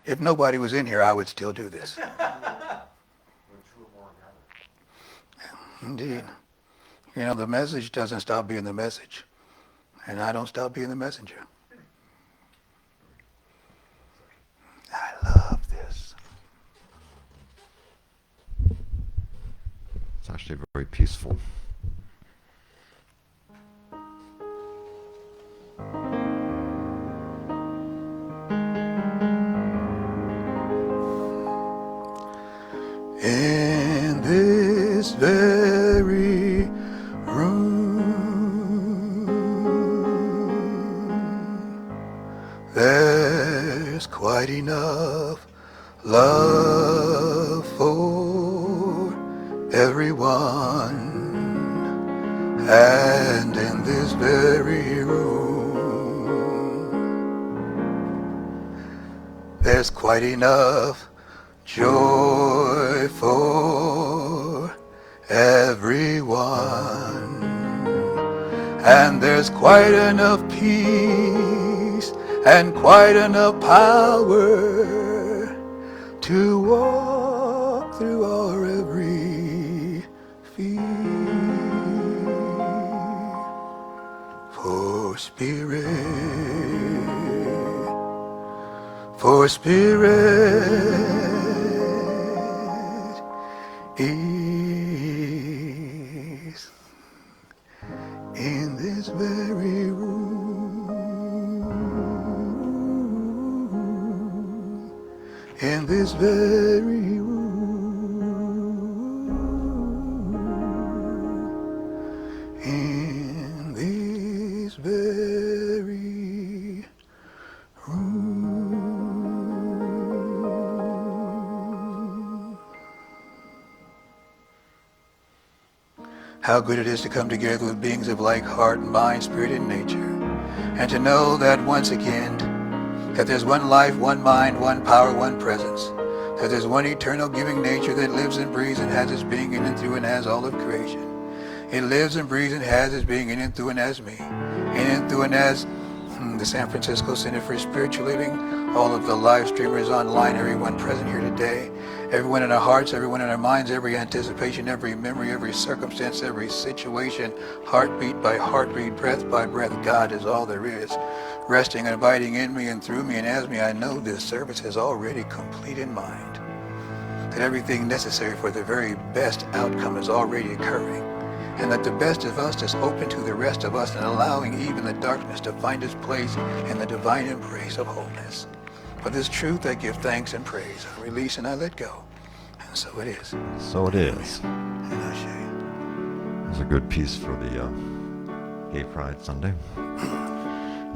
If nobody was in here, I would still do this. Indeed. You know, the message doesn't stop being the message, and I don't stop being the messenger. I love this. It's actually very peaceful. In this very room, there's quite enough love for everyone. And in this very room, there's quite enough joy for everyone. And there's quite enough peace and quite enough power to walk through our every fear. For spirit is in this very room, in this very room, in this very room. How good it is to come together with beings of like heart, mind, spirit, and nature, and to know that once again, that there's one life, one mind, one power, one presence, that there's one eternal giving nature that lives and breathes and has its being in and through and as all of creation. It lives and breathes and has its being in and through and as me, in and through and as the San Francisco Center for Spiritual Living, all of the live streamers online, everyone present here today, everyone in our hearts, everyone in our minds, every anticipation, every memory, every circumstance, every situation, heartbeat by heartbeat, breath by breath, God is all there is. Resting and abiding in me and through me and as me, I know this service is already complete in mind. That everything necessary for the very best outcome is already occurring. And that the best of us is open to the rest of us and allowing even the darkness to find its place in the divine embrace of wholeness. For this truth I give thanks and praise. I release and I let go. And so it is. So it is. And I say, It's a good piece for the Gay Pride Sunday.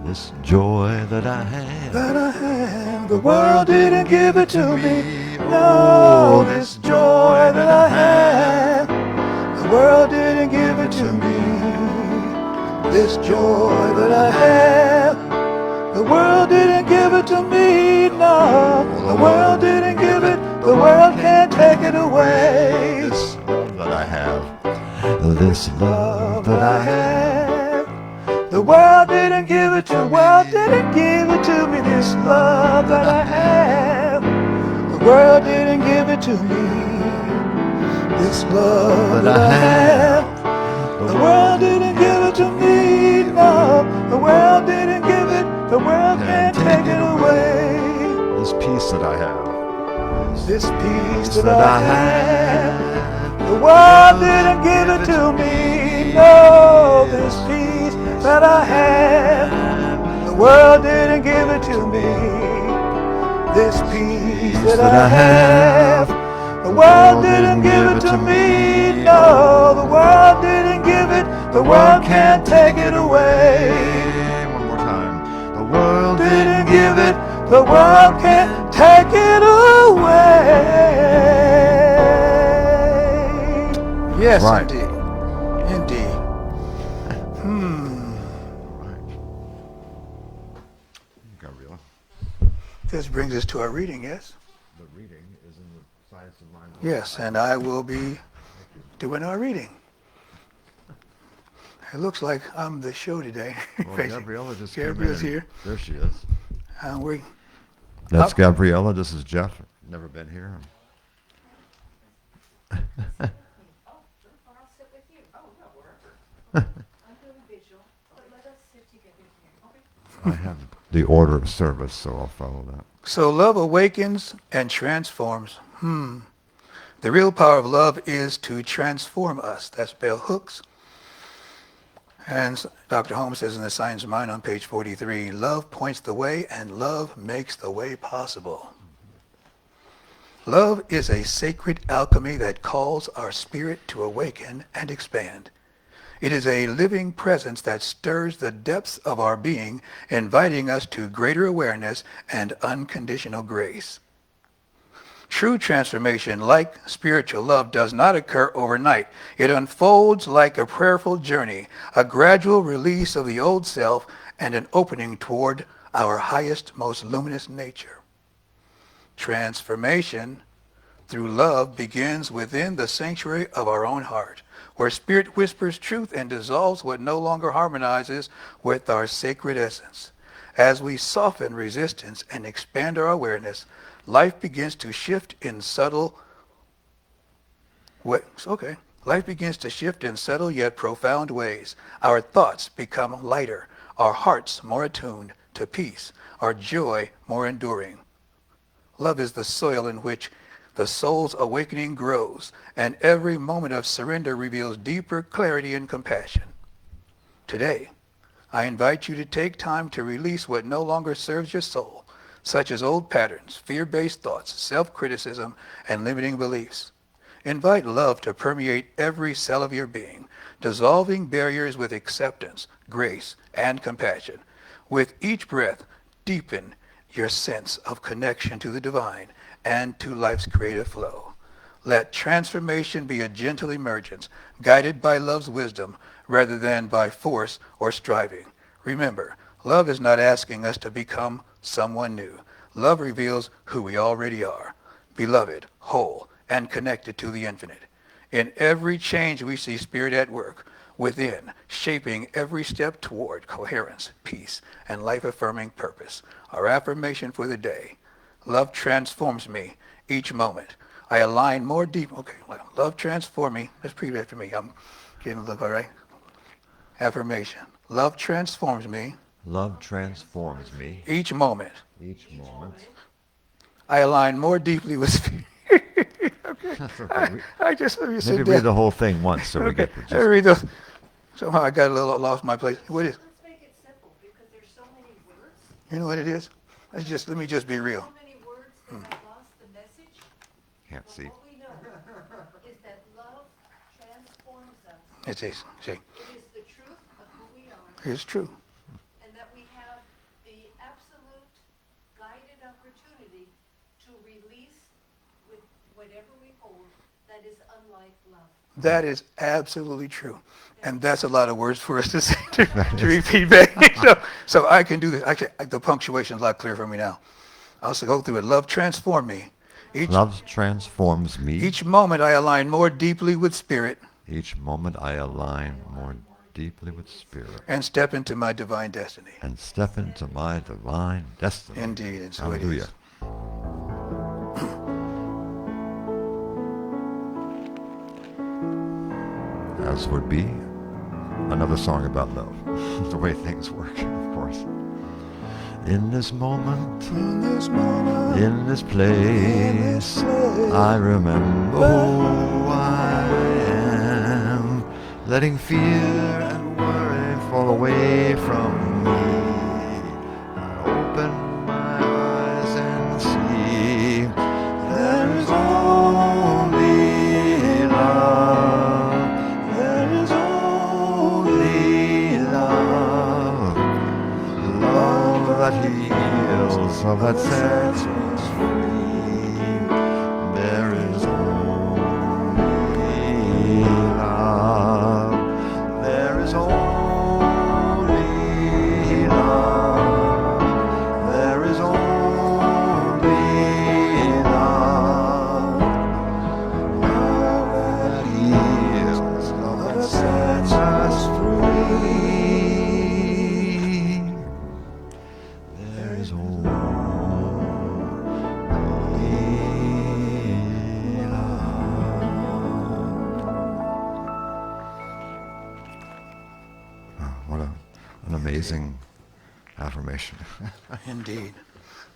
This joy that I have, the world didn't give it to me. No, this joy that I have, the world didn't give it to me. This joy that I have, the world didn't give it to me. No, the world didn't give it. The world can't take it away. this love that I have, this love that I have. The world didn't give it to, the world didn't give it to me, this love that I have. The world didn't give it to me, this love that I have. The world didn't give it to me, no. The world didn't give it, the world can't take it away. This peace that I have, This peace that I have, the world didn't give it to me, no. This peace that I have, the world didn't give it to me. This peace that I have, the world didn't give it to me, no. The world didn't give it, the world can't take it away. one more time. The world Didn't give it, the world can't take it away. Yes, Right. indeed. Indeed. Gabriela. This brings us to our reading, yes? The reading is in the Science of Mind. Yes, and I will be doing our reading. It looks like I'm the show today. Well, Gabriela just came Gabriela's in. here. There she is. And we That's Gabriella. This is Jeff. Never been here. I have the order of service, so I'll follow that. So love awakens and transforms. The real power of love is to transform us. That's bell hooks. And Dr. Holmes says in The Science of Mind on page 43, love points the way and love makes the way possible. Love is a sacred alchemy that calls our spirit to awaken and expand. It is a living presence that stirs the depths of our being, inviting us to greater awareness and unconditional grace. True transformation, like spiritual love, does not occur overnight. It unfolds like a prayerful journey, a gradual release of the old self and an opening toward our highest, most luminous nature. Transformation through love begins within the sanctuary of our own heart, where spirit whispers truth and dissolves what no longer harmonizes with our sacred essence. As we soften resistance and expand our awareness, life begins to shift in subtle ways. Life begins to shift in subtle yet profound ways. Our thoughts become lighter, our hearts more attuned to peace, our joy more enduring. Love is the soil in which the soul's awakening grows, and every moment of surrender reveals deeper clarity and compassion. Today, I invite you to take time to release what no longer serves your soul, such as old patterns, fear-based thoughts, self-criticism, and limiting beliefs. Invite love to permeate every cell of your being, dissolving barriers with acceptance, grace, and compassion. With each breath, deepen your sense of connection to the divine and to life's creative flow. Let transformation be a gentle emergence, guided by love's wisdom rather than by force or striving. Remember, love is not asking us to become someone new. Love reveals who we already are, beloved, whole, and connected to the infinite. In every change we see spirit at work within, shaping every step toward coherence, peace, and life-affirming purpose. Our affirmation for the day: love transforms me each moment. I align more deep. Love transform me. Let's repeat after me. I'm getting a look, all right? Affirmation. Love transforms me. Love transforms me. Each moment. Each moment. I align more deeply with spirit. I just let me sit Maybe down. read the whole thing once so we get the I gist. read the. Somehow I got a little lost my place. What is? Let's make it simple because there's so many words. You know what it is? Let me just be real. So many words that I've lost the message. Can't But see. what we know is that love transforms us. It's see. It is the truth of who we are, It's true. and that we have the absolute guided opportunity to release with whatever we hold that is unlike love. That is absolutely true. And that's a lot of words for us to say, to repeat back. So I can do this. Actually, the punctuation is a lot clearer for me now. I'll also go through it. Love transform me. Love transforms me. Each moment I align more deeply with spirit. Each moment I align more deeply with spirit. And step into my divine destiny. And step into my divine destiny. Indeed, and so it Hallelujah. is. As would be another song about love. The way things work, of course. In this moment, in this place, I remember who I am, letting fear and worry fall away from me. I open my eyes and see there is only love. There is only love. Love that heals, love that sets us free. There is only love. There is only love. There is only love. Love that heals, love that sets us free. There is only love. amazing affirmation. Indeed.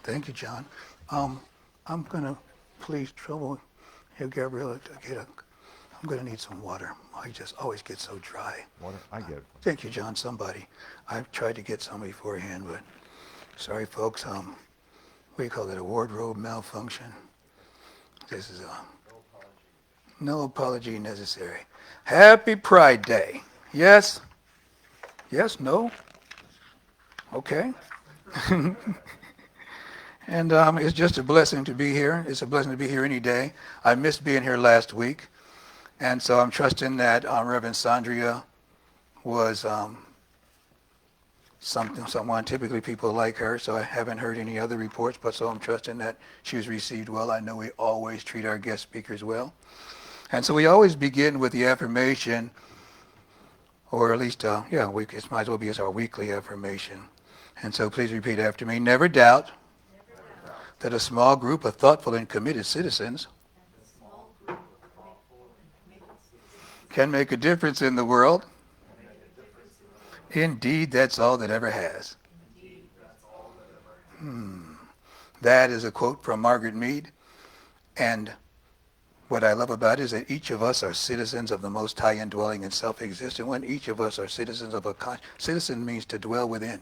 Thank you, John. I'm going to please trouble here, Gabriella, I'm going to need some water. I just always get so dry. Water? I get it. Thank you, John. Somebody. I've tried to get some beforehand, but sorry, folks. What do you call it? A wardrobe malfunction. This is no apology necessary. Happy Pride Day. Yes? Yes? No? Okay. And it's just a blessing to be here. It's a blessing to be here any day. I missed being here last week. And so I'm trusting that Reverend Sandria was someone, typically people like her, so I haven't heard any other reports, but so I'm trusting that she was received well. I know we always treat our guest speakers well. And so we always begin with the affirmation, or at least, it might as well be as our weekly affirmation. And so please repeat after me. Never doubt that a small group of thoughtful and committed citizens can make a difference in the world. Indeed, that's all that ever has. That is a quote from Margaret Mead. And what I love about it is that each of us are citizens of the Most High indwelling and self-existent one. Each of us are citizens of citizen means to dwell within.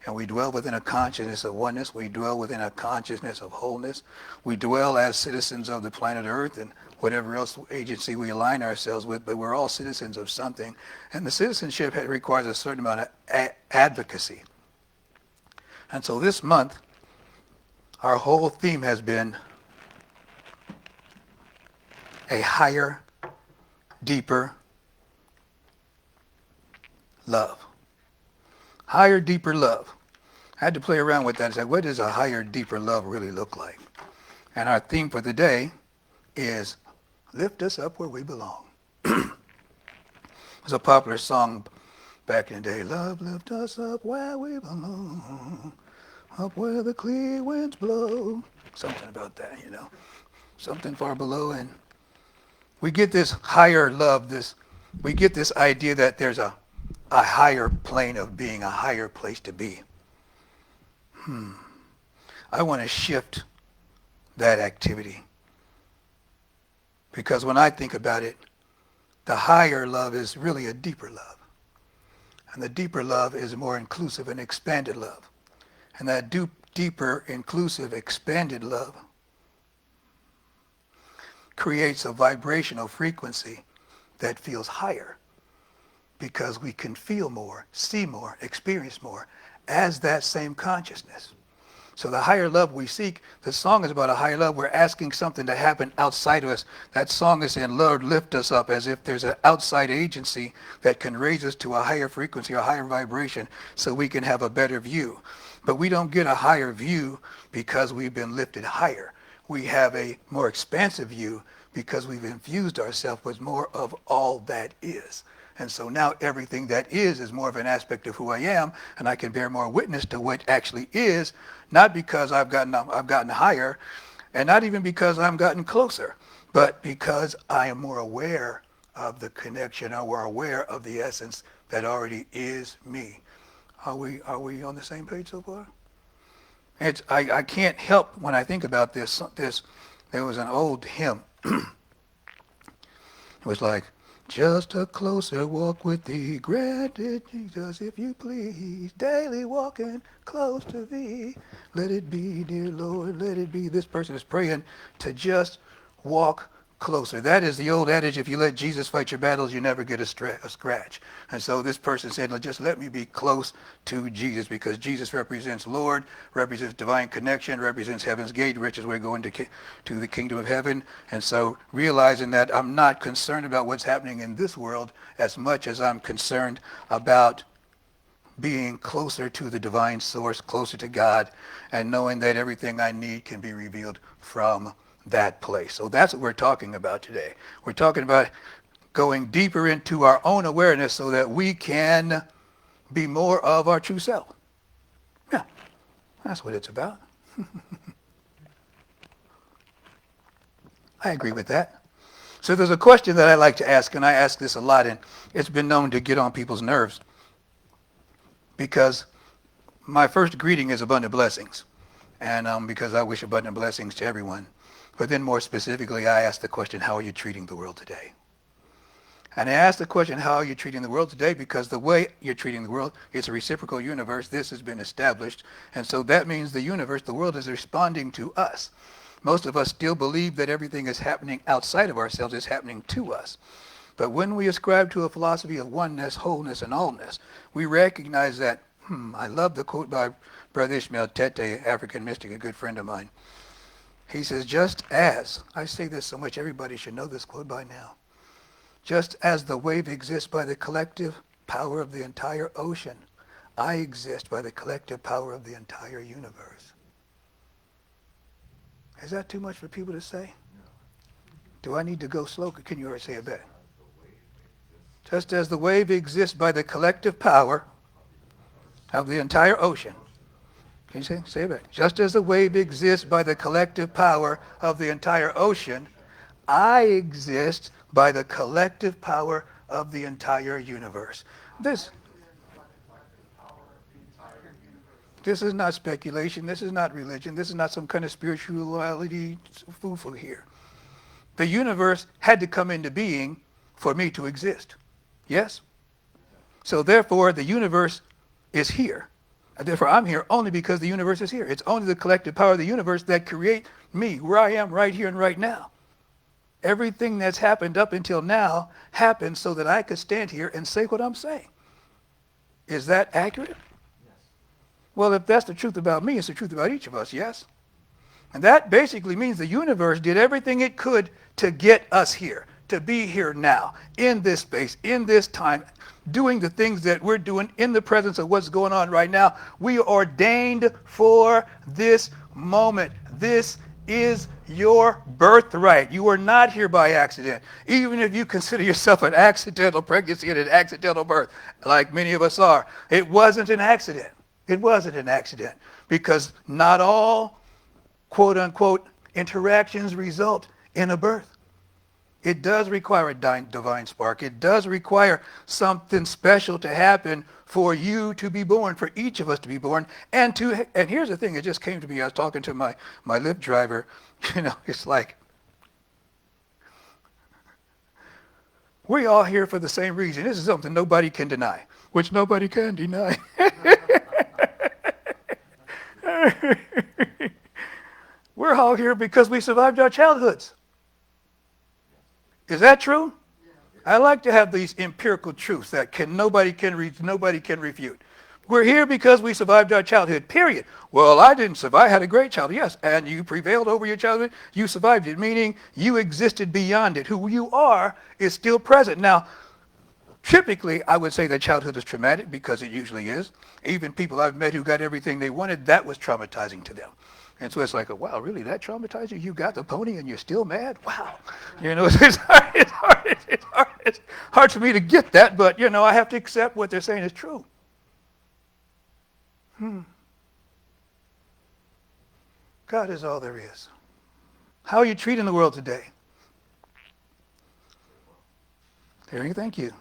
And we dwell within a consciousness of oneness. We dwell within a consciousness of wholeness. We dwell as citizens of the planet Earth and whatever else agency we align ourselves with, but we're all citizens of something. And the citizenship requires a certain amount of advocacy. And so this month, our whole theme has been a higher, deeper love. Higher, deeper love. I had to play around with that and say, what does a higher, deeper love really look like? And our theme for the day is lift us up where we belong. It was a popular song back in the day. Love, lift us up where we belong, up where the clear winds blow. Something about that, something far below. And we get this higher love, we get this idea that there's a higher plane of being, a higher place to be. I want to shift that activity. Because when I think about it, the higher love is really a deeper love. And the deeper love is a more inclusive and expanded love. And that deeper, inclusive, expanded love creates a vibrational frequency that feels higher, because we can feel more, see more, experience more as that same consciousness. So the higher love we seek, the song is about a higher love. We're asking something to happen outside of us. That song is saying, Lord, lift us up, as if there's an outside agency that can raise us to a higher frequency, a higher vibration, so we can have a better view. But we don't get a higher view because we've been lifted higher. We have a more expansive view because we've infused ourselves with more of all that is. And so now everything that is more of an aspect of who I am, and I can bear more witness to what actually is, not because I've gotten higher, and not even because I've gotten closer, but because I am more aware of the connection, or more aware of the essence that already is me. Are we on the same page so far? I can't help when I think about this. There was an old hymn. It was like, just a closer walk with thee, granted Jesus, if you please, daily walking close to thee. Let it be, dear Lord, let it be. This person is praying to just walk closer. That is the old adage, if you let Jesus fight your battles, you never get a scratch. And so this person said, just let me be close to Jesus, because Jesus represents Lord, represents divine connection, represents heaven's gate, which is where we're going to the kingdom of heaven. And so realizing that I'm not concerned about what's happening in this world as much as I'm concerned about being closer to the divine source, closer to God, and knowing that everything I need can be revealed from that place. So that's what we're talking about today. We're talking about going deeper into our own awareness so that we can be more of our true self. Yeah, that's what it's about. I agree with that. So there's a question that I like to ask, and I ask this a lot, and it's been known to get on people's nerves. because my first greeting is abundant blessings. And because I wish abundant blessings to everyone. But then more specifically, I ask the question, how are you treating the world today? And I ask the question, how are you treating the world today? Because the way you're treating the world, it's a reciprocal universe. This has been established. And so that means the universe, the world is responding to us. Most of us still believe that everything is happening outside of ourselves, is happening to us. But when we ascribe to a philosophy of oneness, wholeness, and allness, we recognize that, I love the quote by Brother Ishmael Tete, African mystic, a good friend of mine. He says, just as, I say this so much, everybody should know this quote by now. Just as the wave exists by the collective power of the entire ocean, I exist by the collective power of the entire universe. Is that too much for people to say? Do I need to go slow? Can you say it better? Just as the wave exists by the collective power of the entire ocean. Can you say it back? Just as the wave exists by the collective power of the entire ocean, I exist by the collective power of the entire universe. This is not speculation. This is not religion. This is not some kind of spirituality foo-foo here. The universe had to come into being for me to exist. Yes? So therefore, the universe is here. And therefore, I'm here only because the universe is here. It's only the collective power of the universe that create me, where I am right here and right now. Everything that's happened up until now happened so that I could stand here and say what I'm saying. Is that accurate? Yes. Well, if that's the truth about me, it's the truth about each of us, yes? And that basically means the universe did everything it could to get us here, to be here now, in this space, in this time, doing the things that we're doing in the presence of what's going on right now. We are ordained for this moment. This is your birthright. You are not here by accident. Even if you consider yourself an accidental pregnancy and an accidental birth, like many of us are, it wasn't an accident. It wasn't an accident because not all, quote unquote, interactions result in a birth. It does require a divine spark. It does require something special to happen for you to be born, for each of us to be born. And here's the thing, it just came to me. I was talking to my Lyft driver. It's like, we all here for the same reason. This is something nobody can deny, which nobody can deny. We're all here because we survived our childhoods. Is that true? I like to have these empirical truths that nobody can refute. We're here because we survived our childhood, period. Well, I didn't survive. I had a great childhood, yes. And you prevailed over your childhood. You survived it, meaning you existed beyond it. Who you are is still present. Now, typically, I would say that childhood is traumatic because it usually is. Even people I've met who got everything they wanted, that was traumatizing to them. And so it's like, wow, really, that traumatized you? You got the pony and you're still mad? Wow. It's hard for me to get that, but, I have to accept what they're saying is true. God is all there is. How are you treating the world today? Terry, thank you.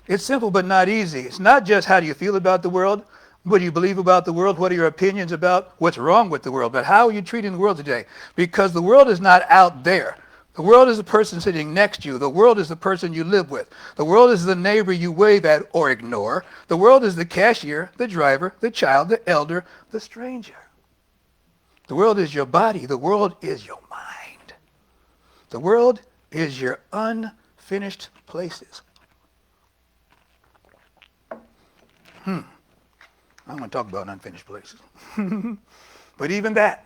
It's simple but not easy. It's not just how do you feel about the world, what do you believe about the world, what are your opinions about what's wrong with the world, but how are you treating the world today? Because the world is not out there. The world is the person sitting next to you. The world is the person you live with. The world is the neighbor you wave at or ignore. The world is the cashier, the driver, the child, the elder, the stranger. The world is your body. The world is your mind. The world is your unfinished places. I'm going to talk about unfinished places. But even that.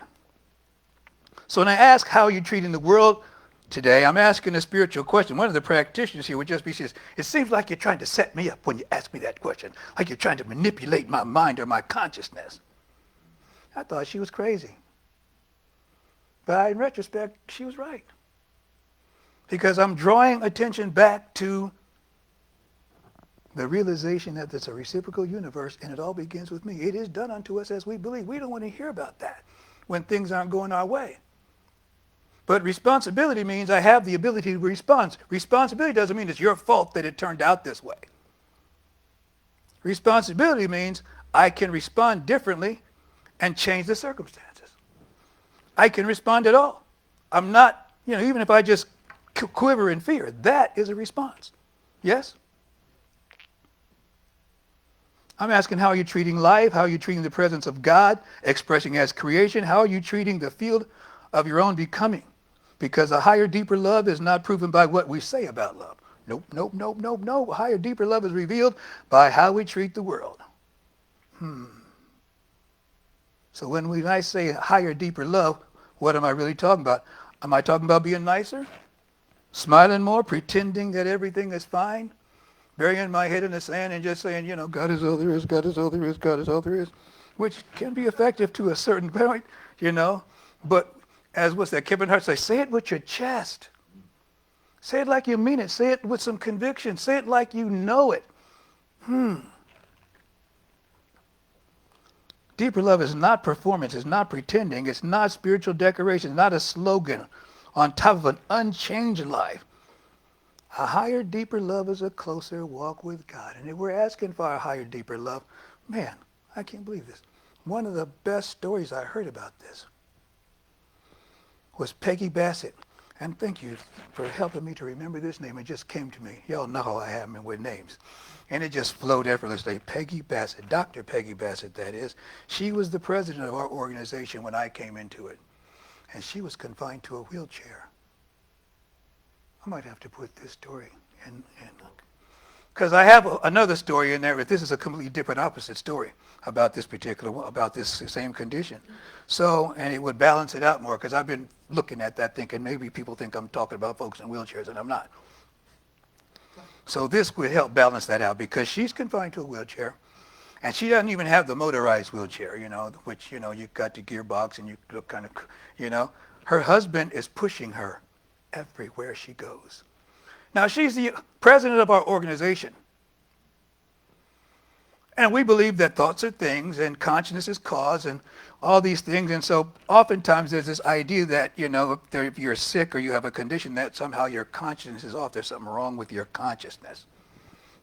So when I ask how you're treating the world today, I'm asking a spiritual question. One of the practitioners here would just be says, it seems like you're trying to set me up when you ask me that question, like you're trying to manipulate my mind or my consciousness. I thought she was crazy. But in retrospect, she was right. Because I'm drawing attention back to the realization that there's a reciprocal universe and it all begins with me. It is done unto us as we believe. We don't want to hear about that when things aren't going our way. But responsibility means I have the ability to respond. Responsibility doesn't mean it's your fault that it turned out this way. Responsibility means I can respond differently and change the circumstances. I can respond at all. I'm not, even if I just quiver in fear, that is a response. Yes? I'm asking, how are you treating life? How are you treating the presence of God, expressing as creation? How are you treating the field of your own becoming? Because a higher, deeper love is not proven by what we say about love. Nope, nope, nope, nope, nope. A higher, deeper love is revealed by how we treat the world. So when I say higher, deeper love, what am I really talking about? Am I talking about being nicer? Smiling more? Pretending that everything is fine? Burying my head in the sand and just saying, God is all there is, God is all there is, God is all there is, which can be effective to a certain point, But as what's that, Kevin Hart say it with your chest. Say it like you mean it. Say it with some conviction. Say it like you know it. Deeper love is not performance. It's not pretending. It's not spiritual decoration. It's not a slogan on top of an unchanged life. A higher, deeper love is a closer walk with God. And if we're asking for a higher, deeper love, man, I can't believe this. One of the best stories I heard about this was Peggy Bassett. And thank you for helping me to remember this name. It just came to me. Y'all know how I have them with names. And it just flowed effortlessly. Peggy Bassett, Dr. Peggy Bassett, that is. She was the president of our organization when I came into it. And she was confined to a wheelchair. I might have to put this story in. Because I have another story in there, but this is a completely different, opposite story about this same condition. So, and it would balance it out more, because I've been looking at that thinking maybe people think I'm talking about folks in wheelchairs, and I'm not. So this would help balance that out, because she's confined to a wheelchair, and she doesn't even have the motorized wheelchair, which, you've got the gearbox and you look kind of, Her husband is pushing her everywhere she goes. Now, she's the president of our organization. And we believe that thoughts are things and consciousness is cause and all these things. And so oftentimes there's this idea that, if you're sick or you have a condition, that somehow your consciousness is off. There's something wrong with your consciousness.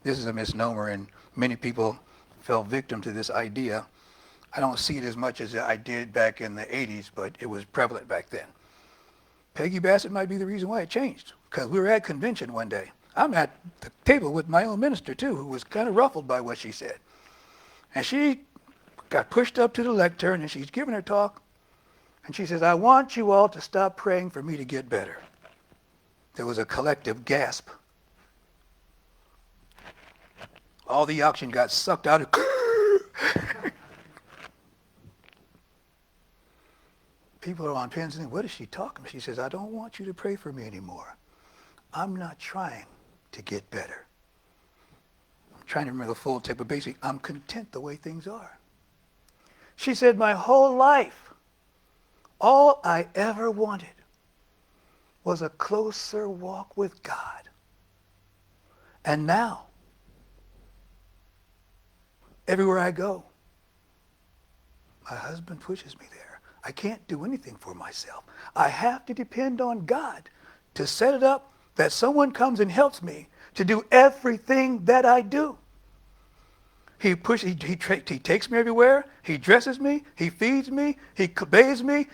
This is a misnomer, and many people fell victim to this idea. I don't see it as much as I did back in the 80s, but it was prevalent back then. Peggy Bassett might be the reason why it changed, because we were at convention one day. I'm at the table with my own minister, too, who was kind of ruffled by what she said. And she got pushed up to the lectern, and she's giving her talk, and she says, I want you all to stop praying for me to get better. There was a collective gasp. All the oxygen got sucked out. People are on pins and what is she talking about? She says, I don't want you to pray for me anymore. I'm not trying to get better. I'm trying to remember the full text, but basically, I'm content the way things are. She said, my whole life, all I ever wanted was a closer walk with God. And now, everywhere I go, my husband pushes me there. I can't do anything for myself. I have to depend on God to set it up that someone comes and helps me to do everything that I do. He takes me everywhere. He dresses me. He feeds me. He bathes me.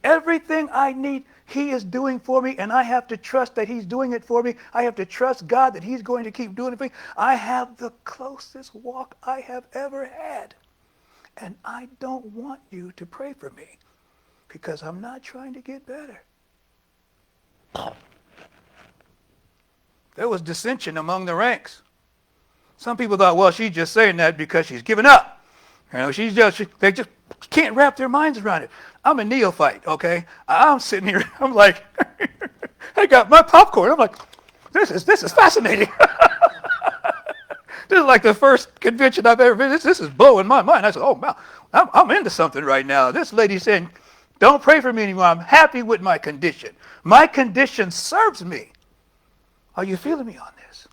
Everything I need, he is doing for me, and I have to trust that he's doing it for me. I have to trust God that he's going to keep doing it for me. I have the closest walk I have ever had, and I don't want you to pray for me because I'm not trying to get better. There was dissension among the ranks. Some people thought, well, she's just saying that because she's given up. They just can't wrap their minds around it. I'm a neophyte, okay? I'm sitting here, I'm like, I got my popcorn. I'm like, this is fascinating. This is like the first convention I've ever been. This is blowing my mind. I said, oh, wow, I'm into something right now. This lady's saying, don't pray for me anymore. I'm happy with my condition. My condition serves me. Are you feeling me on this?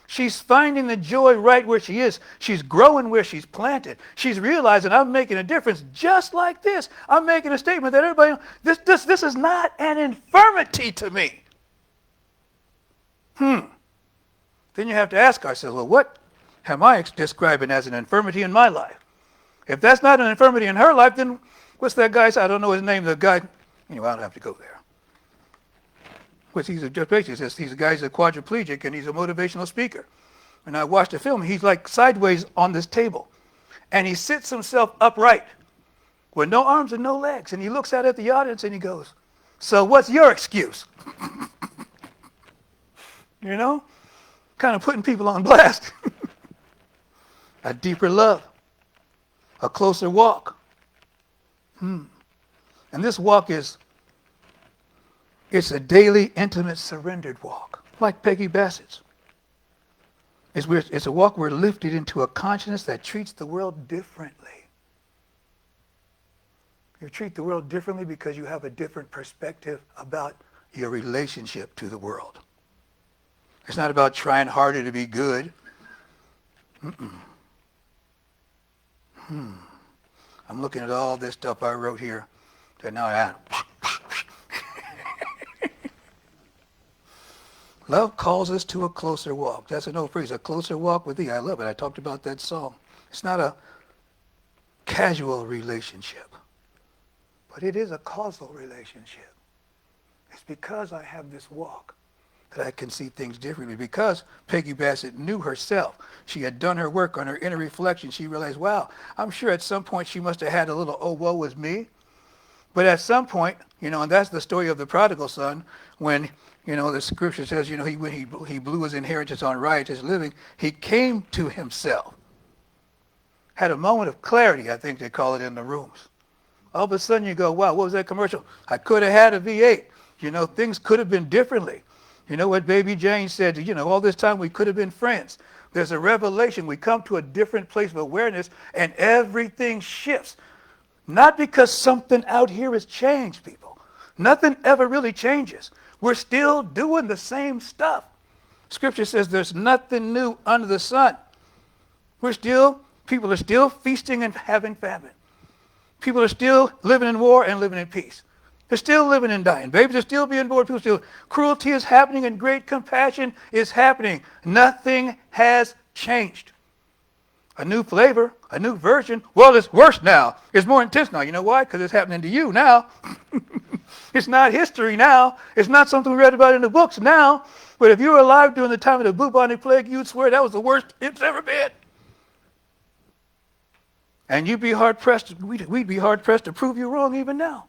She's finding the joy right where she is. She's growing where she's planted. She's realizing I'm making a difference just like this. I'm making a statement that everybody, this is not an infirmity to me. Then you have to ask ourselves, well, am I describing as an infirmity in my life? If that's not an infirmity in her life, then what's that guy's? I don't know his name. The guy. Anyway, I don't have to go there. Which he's a guy's a quadriplegic and he's a motivational speaker. And I watched the film. He's like sideways on this table, and he sits himself upright with no arms and no legs, and he looks out at the audience and he goes, "So what's your excuse?" You know, kind of putting people on blast. A deeper love, a closer walk. And this walk it's a daily, intimate, surrendered walk, like Peggy Bassett's. It's a walk we're lifted into a consciousness that treats the world differently. You treat the world differently because you have a different perspective about your relationship to the world. It's not about trying harder to be good. I'm looking at all this stuff I wrote here that now I Love calls us to a closer walk. That's an old phrase, a closer walk with thee. I love it. I talked about that song. It's not a casual relationship, but it is a causal relationship. It's because I have this walk that I can see things differently. Because Peggy Bassett knew herself. She had done her work on her inner reflection. She realized, wow, I'm sure at some point she must have had a little, oh, woe was me. But at some point, and that's the story of the prodigal son, when, the scripture says, when he blew his inheritance on riotous living, he came to himself. Had a moment of clarity, I think they call it in the rooms. All of a sudden you go, wow, what was that commercial? I could have had a V8. Things could have been differently. You know what Baby Jane said? All this time we could have been friends. There's a revelation. We come to a different place of awareness and everything shifts. Not because something out here has changed, people. Nothing ever really changes. We're still doing the same stuff. Scripture says there's nothing new under the sun. People are still feasting and having famine. People are still living in war and living in peace. They're still living and dying. Babies are still being born. Cruelty is happening and great compassion is happening. Nothing has changed. A new flavor, a new version. Well, it's worse now. It's more intense now. You know why? Because it's happening to you now. It's not history now. It's not something we read about in the books now. But if you were alive during the time of the bubonic plague, you'd swear that was the worst it's ever been. And we'd be hard-pressed to prove you wrong even now.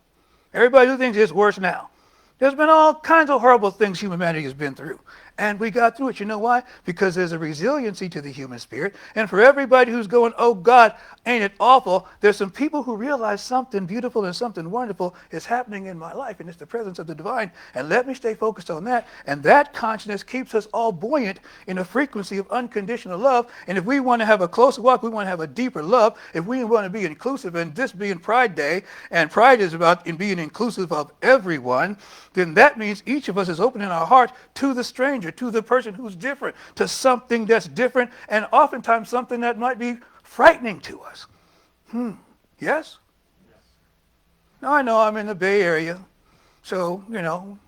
Everybody who thinks it's worse now. There's been all kinds of horrible things humanity has been through. And we got through it. You know why? Because there's a resiliency to the human spirit. And for everybody who's going, oh God, ain't it awful? There's some people who realize something beautiful and something wonderful is happening in my life. And it's the presence of the divine. And let me stay focused on that. And that consciousness keeps us all buoyant in a frequency of unconditional love. And if we want to have a closer walk, we want to have a deeper love. If we want to be inclusive, and this being Pride Day, and Pride is about being inclusive of everyone, then that means each of us is opening our heart to the stranger, to the person who's different, to something that's different, and oftentimes something that might be frightening to us. Yes? Now, I know I'm in the Bay Area, so,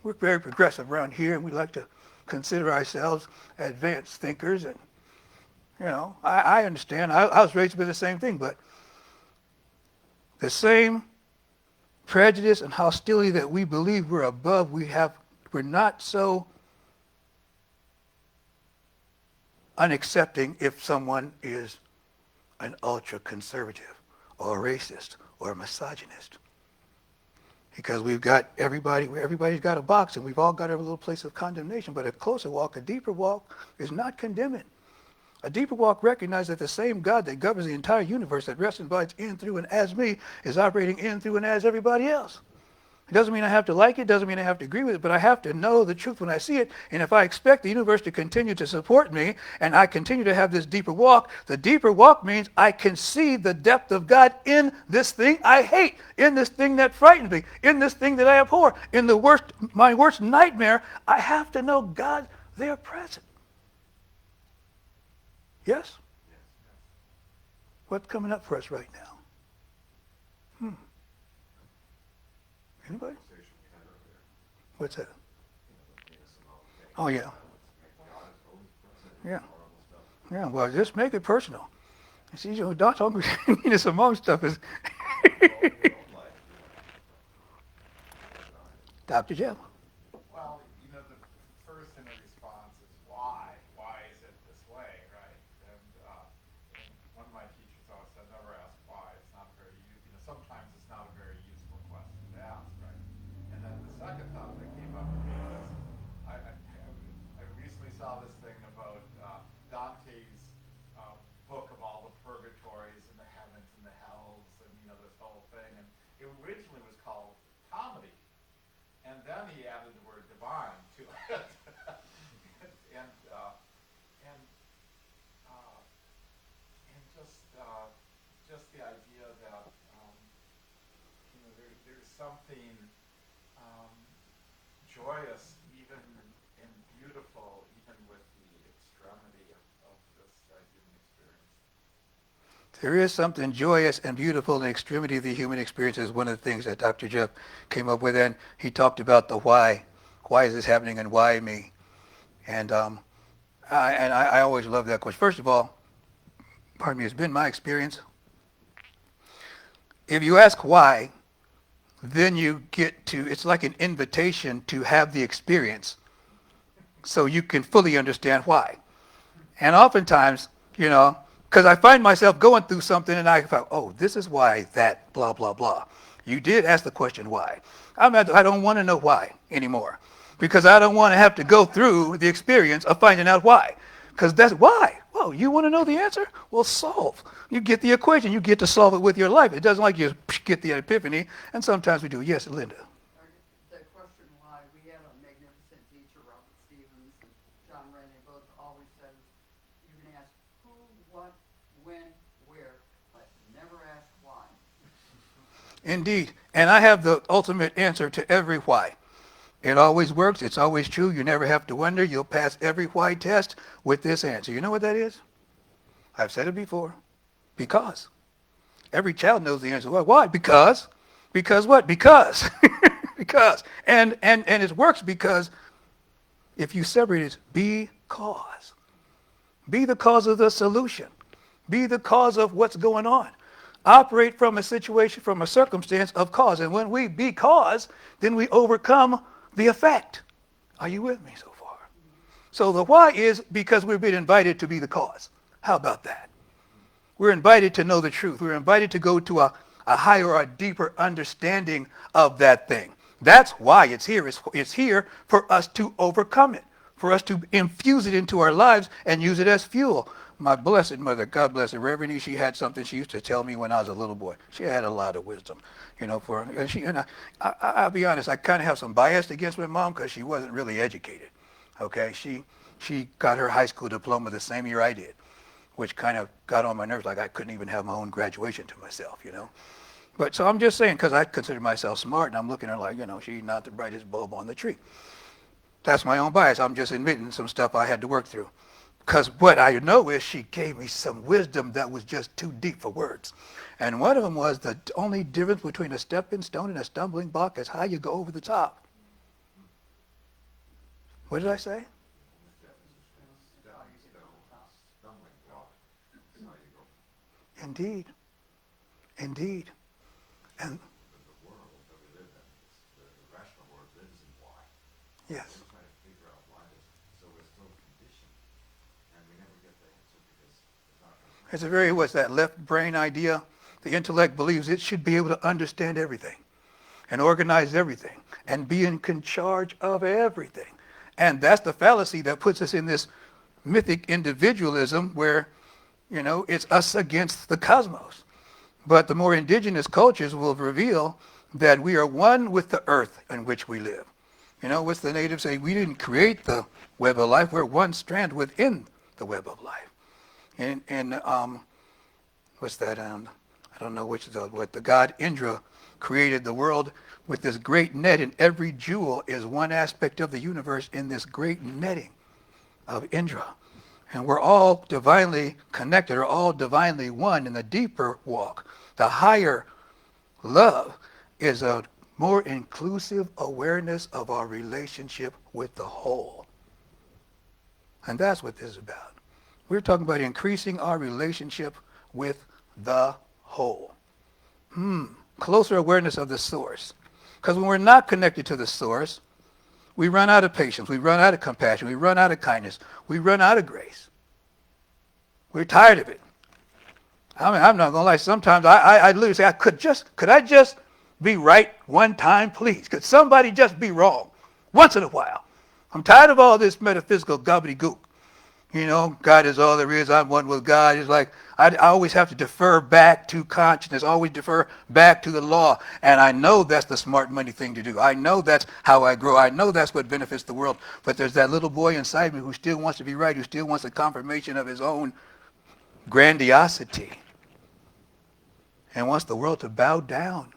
we're very progressive around here, and we like to consider ourselves advanced thinkers, and, I understand. I was raised with the same thing, but the same prejudice and hostility that we believe we're above, we're not so unaccepting if someone is an ultra-conservative or racist or misogynist. Because everybody's got a box, and we've all got our little place of condemnation, but a closer walk, a deeper walk is not condemning. A deeper walk recognizes that the same God that governs the entire universe, that rests and abides in, through, and as me, is operating in, through, and as everybody else. It doesn't mean I have to like it, doesn't mean I have to agree with it, but I have to know the truth when I see it. And if I expect the universe to continue to support me, and I continue to have this deeper walk, the deeper walk means I can see the depth of God in this thing I hate, in this thing that frightens me, in this thing that I abhor, in my worst nightmare. I have to know God there present. Yes? What's coming up for us right now? Anybody? What's that? Oh, yeah. Yeah. Yeah, well, just make it personal. You see, Dr. Uncle Simone stuff is Dr. Jeff. Well, the first in the response is why? Why is it this way, right? And one of my teachers always said, never ask why. It's not very, sometimes it's not a very useful question to ask, right? And then the second thought that came up to me was, I recently saw this thing about Dante's book of all the purgatories and the heavens and the hells and, this whole thing. And it originally was called comedy. And then he added the word divine to it, and just the idea that there's something joyous, even and beautiful, even with the extremity of this human experience. There is something joyous and beautiful in the extremity of the human experience is one of the things that Dr. Jeff came up with. And he talked about the why. Why is this happening and why me? And I always love that question. First of all, pardon me, it's been my experience. If you ask why, then you get to, it's like an invitation to have the experience so you can fully understand why. And oftentimes, because I find myself going through something and I thought, oh, this is why that blah, blah, blah. You did ask the question why. I don't want to know why anymore because I don't want to have to go through the experience of finding out why. Because that's why. Well, you want to know the answer? Well, solve. You get the equation. You get to solve it with your life. It doesn't like you get the epiphany. And sometimes we do. Yes, Linda. The question why, we had a magnificent teacher, Robert Stevens and John Ray, they both always said, you can ask who, what, when, where, but never ask why. Indeed. And I have the ultimate answer to every why. It always works. It's always true. You never have to wonder. You'll pass every why test with this answer. You know what that is? I've said it before. Because. Every child knows the answer. Why? Because. Because what? Because. Because. And it works because if you separate it, because. Be the cause of the solution. Be the cause of what's going on. Operate from a situation, from a circumstance of cause. And when we be cause, then we overcome the effect. Are you with me so far? So the why is because we've been invited to be the cause. How about that? We're invited to know the truth. We're invited to go to a higher or a deeper understanding of that thing. That's why it's here. It's here for us to overcome it, for us to infuse it into our lives and use it as fuel. My blessed mother, God bless her, Reverend, she had something she used to tell me when I was a little boy. She had a lot of wisdom, I'll be honest, I kind of have some bias against my mom because she wasn't really educated. Okay, she got her high school diploma the same year I did, which kind of got on my nerves. Like I couldn't even have my own graduation to myself, But so I'm just saying because I consider myself smart, and I'm looking at her like, she's not the brightest bulb on the tree. That's my own bias. I'm just admitting some stuff I had to work through. Because what I know is she gave me some wisdom that was just too deep for words. And one of them was the only difference between a stepping stone and a stumbling block is how you go over the top. What did I say? Indeed. Indeed. And The world that we live in, the rational world lives in why. yes. We're trying to figure out why this, so we're still conditioned, and we never get the answer because it's not. It's a very, what's that, left brain idea? The intellect believes it should be able to understand everything and organize everything and be in charge of everything. And that's the fallacy that puts us in this mythic individualism where, it's us against the cosmos. But the more indigenous cultures will reveal that we are one with the earth in which we live. What's the natives say? We didn't create the web of life. We're one strand within the web of life. And what's that? I don't know what the god Indra created the world with this great net, and every jewel is one aspect of the universe in this great netting of Indra. And we're all divinely connected, or all divinely one in the deeper walk. The higher love is a more inclusive awareness of our relationship with the whole. And that's what this is about. We're talking about increasing our relationship with the whole. Closer awareness of the source. Because when we're not connected to the source, we run out of patience, we run out of compassion, we run out of kindness, we run out of grace. We're tired of it. I mean, I'm not going to lie, sometimes I literally say, could I just be right one time, please? Could somebody just be wrong once in a while? I'm tired of all this metaphysical gobbledygook. You know, God is all there is. I'm one with God. It's like I always have to defer back to consciousness, always defer back to the law. And I know that's the smart money thing to do. I know that's how I grow. I know that's what benefits the world. But there's that little boy inside me who still wants to be right, who still wants a confirmation of his own grandiosity and wants the world to bow down.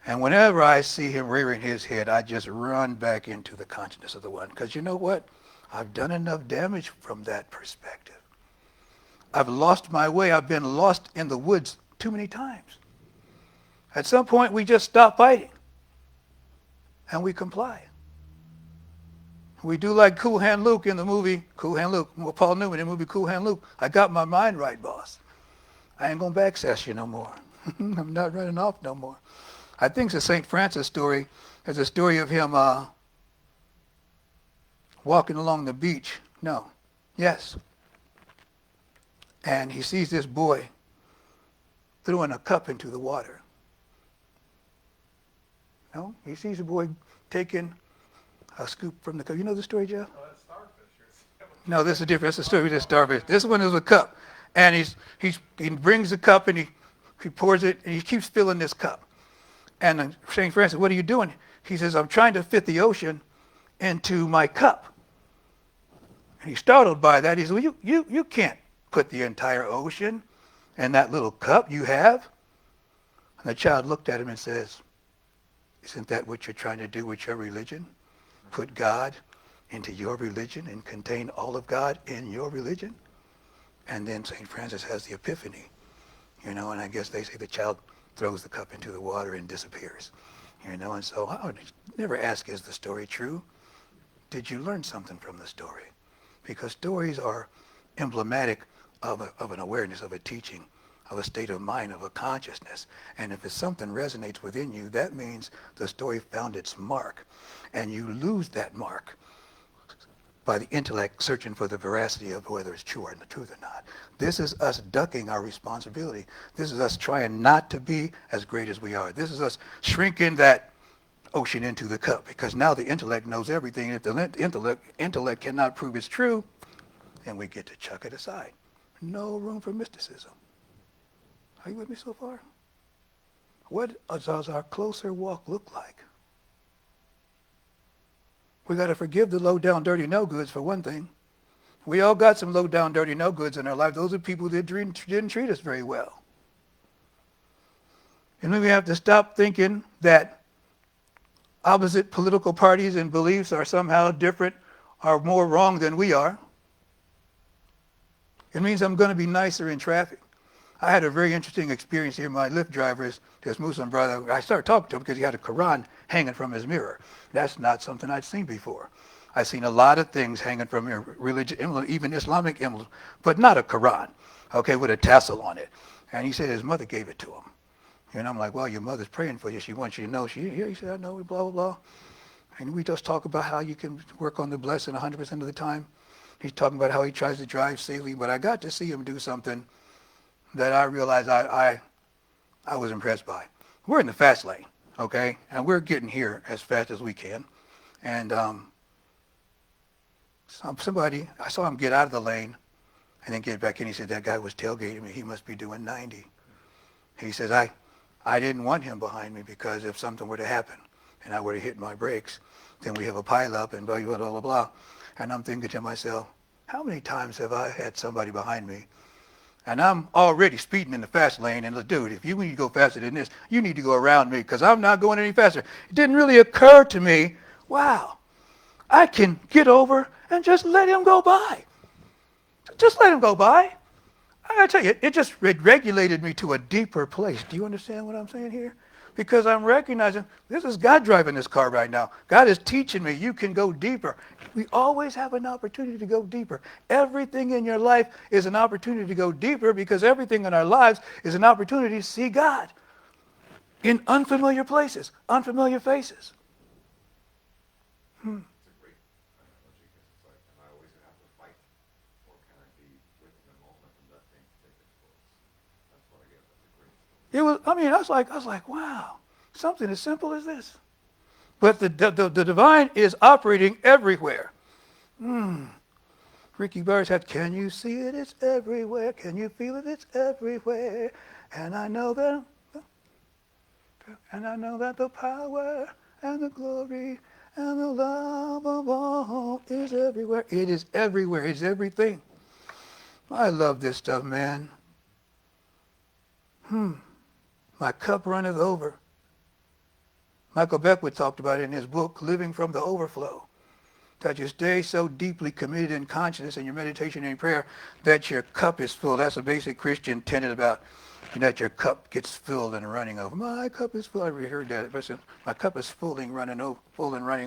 And whenever I see him rearing his head, I just run back into the consciousness of the one. Because you know what? I've done enough damage from that perspective. I've lost my way. I've been lost in the woods too many times. At some point, we just stop fighting. And we comply. We do like Cool Hand Luke in the movie, Cool Hand Luke, Paul Newman in the movie Cool Hand Luke. I got my mind right, boss. I ain't going to backsass you no more. I'm not running off no more. I think it's a St. Francis story. There's a story of him walking along the beach. No. Yes. And he sees this boy throwing a cup into the water. No? He sees a boy taking a scoop from the cup. You know the story, Jeff? Oh, that's starfish. No, this is different. That's a story with starfish. This one is a cup. And he brings the cup and he pours it and he keeps filling this cup. And St. Francis, what are you doing? He says, I'm trying to fit the ocean into my cup. And he's startled by that. He says, well, you can't put the entire ocean in that little cup you have. And the child looked at him and says, isn't that what you're trying to do with your religion? Put God into your religion and contain all of God in your religion? And then St. Francis has the epiphany, and I guess they say the child throws the cup into the water and disappears, and so I would never ask, is the story true? Did you learn something from the story? Because stories are emblematic of an awareness, of a teaching, of a state of mind, of a consciousness. And if it's something resonates within you, that means the story found its mark. And you lose that mark by the intellect searching for the veracity of whether it's true or the truth or not. This is us ducking our responsibility. This is us trying not to be as great as we are. This is us shrinking that ocean into the cup, because now the intellect knows everything. If the intellect cannot prove it's true, then we get to chuck it aside. No room for mysticism. Are you with me so far? What does our closer walk look like? We got to forgive the low-down, dirty no-goods for one thing. We all got some low-down, dirty no-goods in our life. Those are people that didn't treat us very well. And then we have to stop thinking that opposite political parties and beliefs are somehow different, are more wrong than we are. It means I'm going to be nicer in traffic. I had a very interesting experience here. My Lyft driver, this Muslim brother, I started talking to him because he had a Quran hanging from his mirror. That's not something I'd seen before. I've seen a lot of things hanging from your religious emblems, even Islamic emblems, but not a Quran, with a tassel on it. And he said his mother gave it to him. And I'm like, well, your mother's praying for you. She wants you to know. He said, I know, blah, blah, blah. And we just talk about how you can work on the blessing 100% of the time. He's talking about how he tries to drive safely, but I got to see him do something that I realized I was impressed by. We're in the fast lane, and we're getting here as fast as we can. And somebody, I saw him get out of the lane and then get back in. He said, that guy was tailgating me. He must be doing 90. He says, I didn't want him behind me, because if something were to happen and I were to hit my brakes, then we have a pileup and blah, blah, blah, blah, blah. And I'm thinking to myself, how many times have I had somebody behind me and I'm already speeding in the fast lane, and dude, if you need to go faster than this, you need to go around me, because I'm not going any faster. It didn't really occur to me, wow, I can get over and just let him go by. Just let him go by. I gotta tell you, it just regulated me to a deeper place. Do you understand what I'm saying here? because I'm recognizing this is God driving this car right now. God is teaching me you can go deeper. We always have an opportunity to go deeper. Everything in your life is an opportunity to go deeper because everything in our lives is an opportunity to see God in unfamiliar places, unfamiliar faces. It's a great analogy because it's like, am I always going to have to fight? Or can I be within the moment and let things take its course? That's what I get. That's a great story. It was, I mean, I was like, wow, something as simple as this. But the divine is operating everywhere. Ricky Burns had, can you see it? It's everywhere. Can you feel it? It's everywhere. And I know that the power and the glory and the love of all is everywhere. It is everywhere. It's everything. I love this stuff, man. My cup runneth over. Michael Beckwith talked about it in his book, Living from the Overflow, that you stay so deeply committed in consciousness in your meditation and prayer that your cup is full. That's a basic Christian tenet about that your cup gets filled and running over. My cup is full. I already heard that. My cup is full and running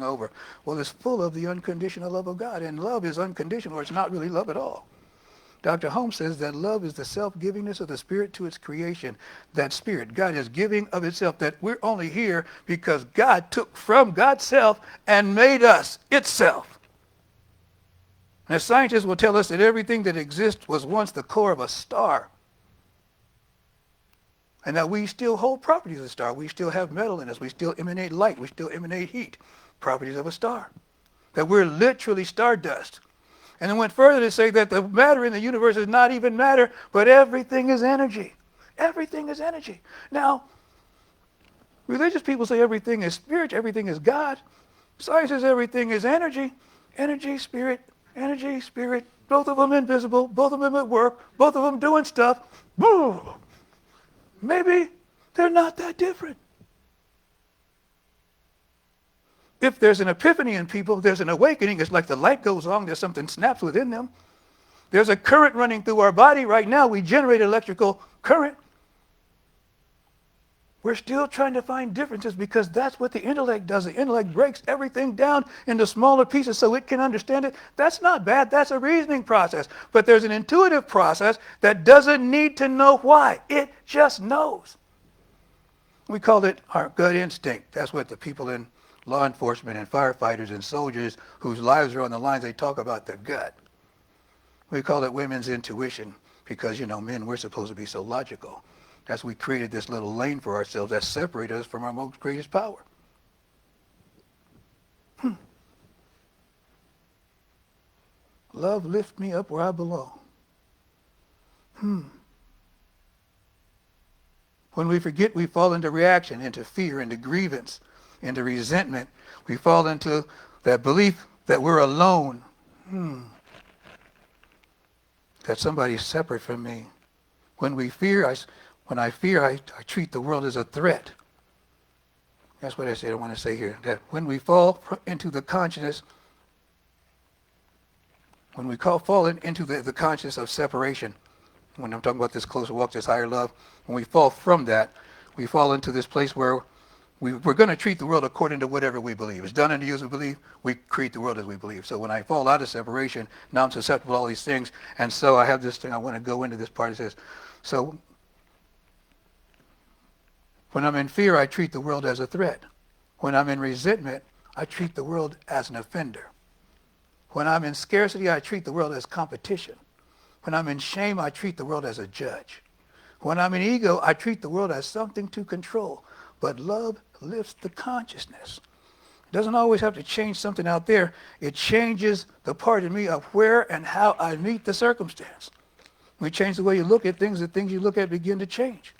over. Well, it's full of the unconditional love of God, and love is unconditional, or it's not really love at all. Dr. Holmes says that love is the self-givingness of the Spirit to its creation. That Spirit, God is giving of itself, that we're only here because God took from God's self and made us itself. And scientists will tell us that everything that exists was once the core of a star. And that we still hold properties of a star. We still have metal in us. We still emanate light. We still emanate heat. Properties of a star. That we're literally stardust. And then went further to say that the matter in the universe is not even matter, but everything is energy. Everything is energy. Now, religious people say everything is spirit, everything is God. Science says everything is energy. Energy, spirit, both of them invisible, both of them at work, both of them doing stuff. Boom! Maybe they're not that different. If there's an epiphany in people, there's an awakening. It's like the light goes on, there's something snaps within them. There's a current running through our body right now. We generate electrical current. We're still trying to find differences because that's what the intellect does. The intellect breaks everything down into smaller pieces so it can understand it. That's not bad. That's a reasoning process. But there's an intuitive process that doesn't need to know why. It just knows. We call it our gut instinct. That's what the people in law enforcement and firefighters and soldiers whose lives are on the lines, they talk about the gut. We call it women's intuition because, men, we're supposed to be so logical. That's we created this little lane for ourselves that separates us from our most greatest power. Love lift me up where I belong. When we forget, we fall into reaction, into fear, into grievance, into resentment. We fall into that belief that we're alone. That somebody's separate from me. When I fear, I treat the world as a threat. That's what I want to say here. That when we fall into the consciousness, fall into the consciousness of separation, when I'm talking about this closer walk, this higher love, when we fall from that, we fall into this place where we're going to treat the world according to whatever we believe. It's done in the use of belief. We create the world as we believe. So when I fall out of separation, now I'm susceptible to all these things. And so I have this thing, I want to go into this part. It says, so when I'm in fear, I treat the world as a threat. When I'm in resentment, I treat the world as an offender. When I'm in scarcity, I treat the world as competition. When I'm in shame, I treat the world as a judge. When I'm in ego, I treat the world as something to control. But love lifts the consciousness. It doesn't always have to change something out there. It changes the part of me of where and how I meet the circumstance. When you change the way you look at things, the things you look at begin to change.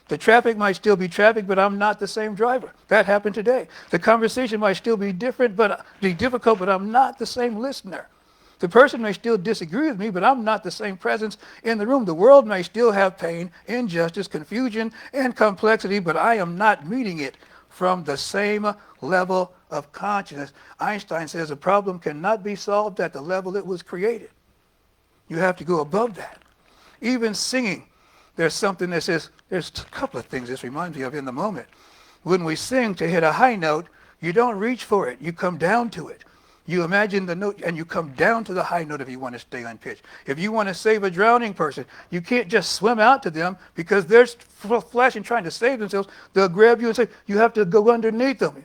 The traffic might still be traffic, but I'm not the same driver. That happened today. The conversation might still be different, but be difficult, but I'm not the same listener. The person may still disagree with me, but I'm not the same presence in the room. The world may still have pain, injustice, confusion, and complexity, but I am not meeting it from the same level of consciousness. Einstein says a problem cannot be solved at the level it was created. You have to go above that. Even singing. there's something that says, there's a couple of things this reminds me of in the moment. When we sing to hit a high note, you don't reach for it. You come down to it. You imagine the note and you come down to the high note if you want to stay on pitch. If you want to save a drowning person, you can't just swim out to them because they're flashing trying to save themselves. They'll grab you and say, you have to go underneath them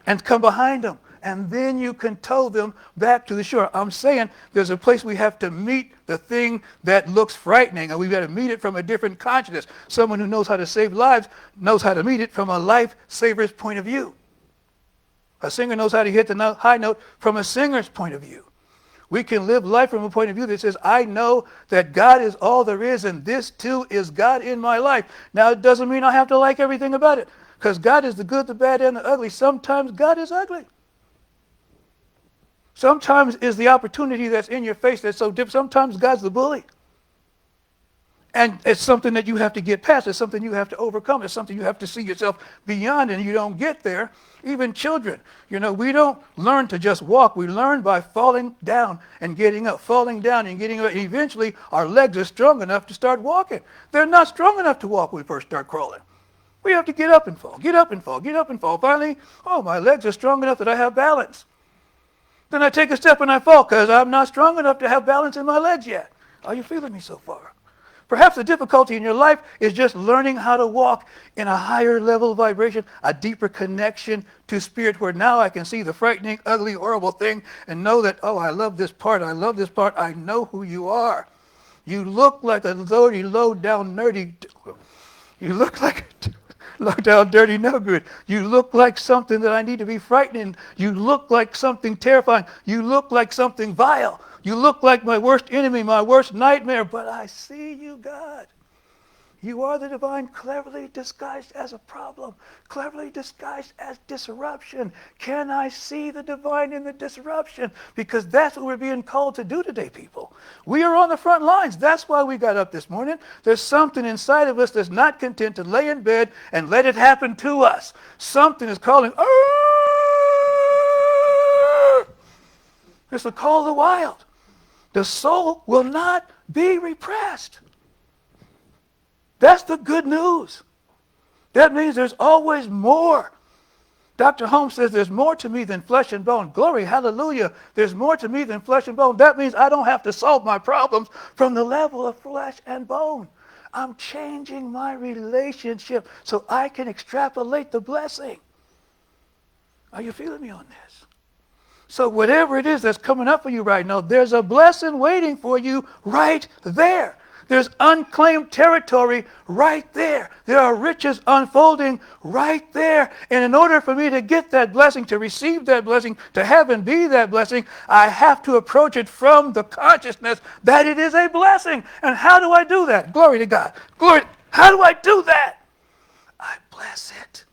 and come behind them. And then you can tow them back to the shore. I'm saying there's a place we have to meet the thing that looks frightening, and we've got to meet it from a different consciousness. Someone who knows how to save lives knows how to meet it from a lifesaver's point of view. A singer knows how to hit the high note from a singer's point of view. We can live life from a point of view that says, I know that God is all there is, and this too is God in my life. Now, it doesn't mean I have to like everything about it, because God is the good, the bad, and the ugly. Sometimes God is ugly. Sometimes is the opportunity that's in your face that's so different. Sometimes God's the bully. And it's something that you have to get past. It's something you have to overcome. It's something you have to see yourself beyond, and you don't get there. Even children, we don't learn to just walk. We learn by falling down and getting up, falling down and getting up. Eventually, our legs are strong enough to start walking. They're not strong enough to walk when we first start crawling. We have to get up and fall, get up and fall, get up and fall. Finally, my legs are strong enough that I have balance. Then I take a step and I fall because I'm not strong enough to have balance in my legs yet. Are you feeling me so far? Perhaps the difficulty in your life is just learning how to walk in a higher level of vibration, a deeper connection to spirit, where now I can see the frightening, ugly, horrible thing and know that, I love this part, I love this part, I know who you are. You look like a low down, nerdy, you look like low down, dirty, no good. You look like something that I need to be frightened. You look like something terrifying. You look like something vile. You look like my worst enemy, my worst nightmare, but I see you, God. You are the divine, cleverly disguised as a problem, cleverly disguised as disruption. Can I see the divine in the disruption? Because that's what we're being called to do today, people. We are on the front lines. That's why we got up this morning. There's something inside of us that's not content to lay in bed and let it happen to us. Something is calling, Arr! It's the call of the wild. The soul will not be repressed. That's the good news. That means there's always more. Dr. Holmes says there's more to me than flesh and bone. Glory, hallelujah. There's more to me than flesh and bone. That means I don't have to solve my problems from the level of flesh and bone. I'm changing my relationship so I can extrapolate the blessing. Are you feeling me on this? So whatever it is that's coming up for you right now, there's a blessing waiting for you right there. There's unclaimed territory right there. There are riches unfolding right there. And in order for me to get that blessing, to receive that blessing, to have and be that blessing, I have to approach it from the consciousness that it is a blessing. And how do I do that? Glory to God. Glory. How do I do that? I bless it.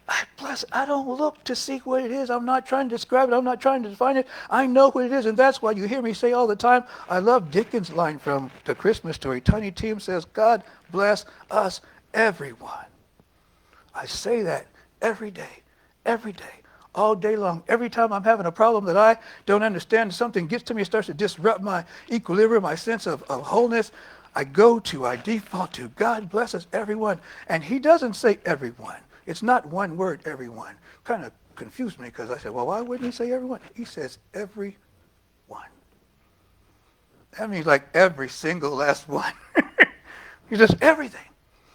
I bless it. I don't look to seek what it is. I'm not trying to describe it. I'm not trying to define it. I know what it is, and that's why you hear me say all the time, I love Dickens' line from The Christmas Story. Tiny Tim says, God bless us, everyone. I say that every day, all day long. Every time I'm having a problem that I don't understand, something gets to me, it starts to disrupt my equilibrium, my sense of wholeness, I default to, God bless us, everyone. And he doesn't say everyone. It's not one word, everyone. Kind of confused me because I said, well, why wouldn't he say everyone? He says everyone. That means like every single last one. He says everything.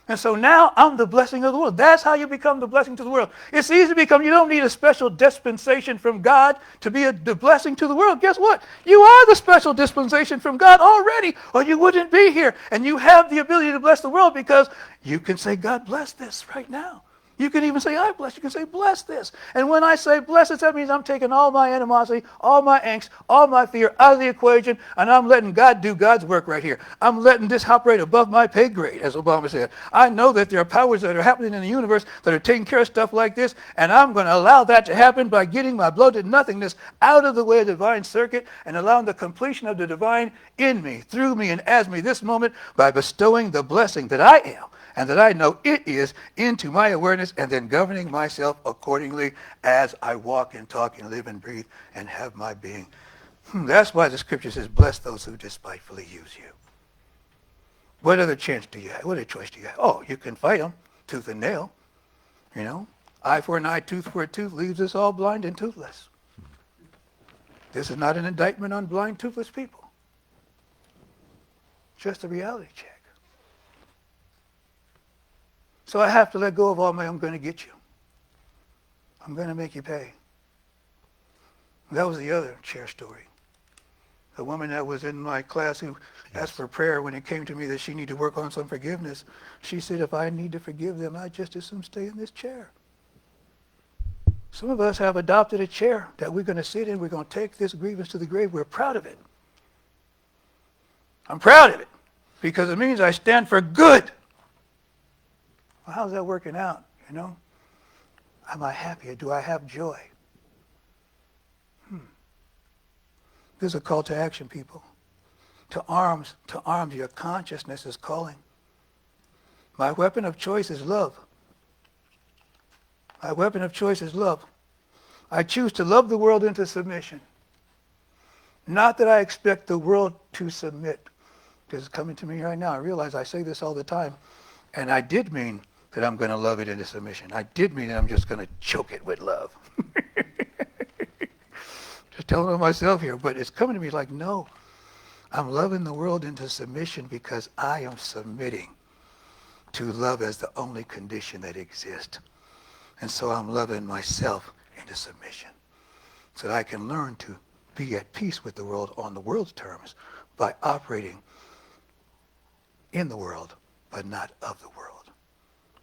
And so now I'm the blessing of the world. That's how you become the blessing to the world. It's easy to become, you don't need a special dispensation from God to be the blessing to the world. Guess what? You are the special dispensation from God already, or you wouldn't be here. And you have the ability to bless the world because you can say, God bless this right now. You can even say, I bless. You can say, bless this. And when I say bless it, that means I'm taking all my animosity, all my angst, all my fear out of the equation, and I'm letting God do God's work right here. I'm letting this operate above my pay grade, as Obama said. I know that there are powers that are happening in the universe that are taking care of stuff like this, and I'm going to allow that to happen by getting my bloated nothingness out of the way of the divine circuit and allowing the completion of the divine in me, through me, and as me this moment by bestowing the blessing that I am and that I know it is into my awareness, and then governing myself accordingly as I walk and talk and live and breathe and have my being. That's why the scripture says, bless those who despitefully use you. What other chance do you have? What other choice do you have? Oh, you can fight them tooth and nail. You know, eye for an eye, tooth for a tooth leaves us all blind and toothless. This is not an indictment on blind, toothless people. Just a reality check. So I have to let go of all my I'm going to get you. I'm going to make you pay. That was the other chair story. The woman that was in my class who asked for prayer when it came to me that she needed to work on some forgiveness, she said, if I need to forgive them, I just as soon stay in this chair. Some of us have adopted a chair that we're going to sit in. We're going to take this grievance to the grave. We're proud of it. I'm proud of it because it means I stand for good. Well, how's that working out, you know? Am I happy? Do I have joy? This is a call to action, people. To arms, your consciousness is calling. My weapon of choice is love. My weapon of choice is love. I choose to love the world into submission. Not that I expect the world to submit. This is coming to me right now. I realize I say this all the time. And I did mean that I'm going to love it into submission. I did mean that I'm just going to choke it with love. Just telling it myself here. But it's coming to me like, no. I'm loving the world into submission because I am submitting to love as the only condition that exists. And so I'm loving myself into submission so that I can learn to be at peace with the world on the world's terms by operating in the world, but not of the world.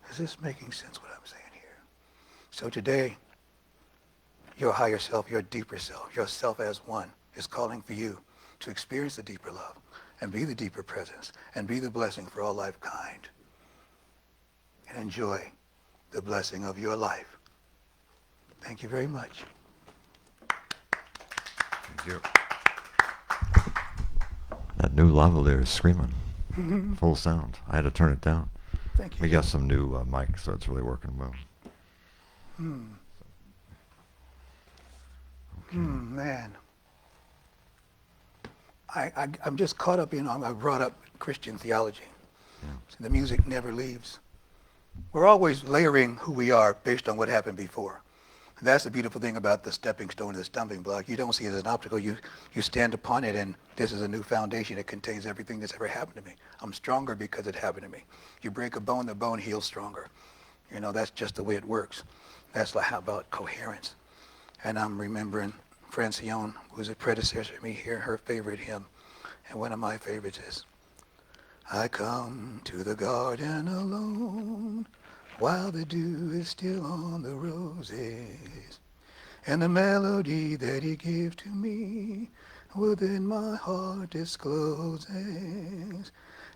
Is this making sense what I'm saying here? So today, your higher self, your deeper self, your self as one is calling for you to experience the deeper love and be the deeper presence and be the blessing for all life kind and enjoy the blessing of your life. Thank you very much. Thank you. That new lavalier is screaming. Full sound. I had to turn it down. Thank you. We got some new mics, so it's really working well. Man. I'm just caught up in, I brought up Christian theology. Yeah. So the music never leaves. We're always layering who we are based on what happened before. And that's the beautiful thing about the stepping stone, the stumbling block. You don't see it as an obstacle. You stand upon it, and this is a new foundation. It contains everything that's ever happened to me. I'm stronger because it happened to me. You break a bone, the bone heals stronger. You know, that's just the way it works. That's like how about coherence. And I'm remembering Francione, who's a predecessor to me here, her favorite hymn. And one of my favorites is, I come to the garden alone while the dew is still on the roses, and the melody that he gave to me within my heart discloses.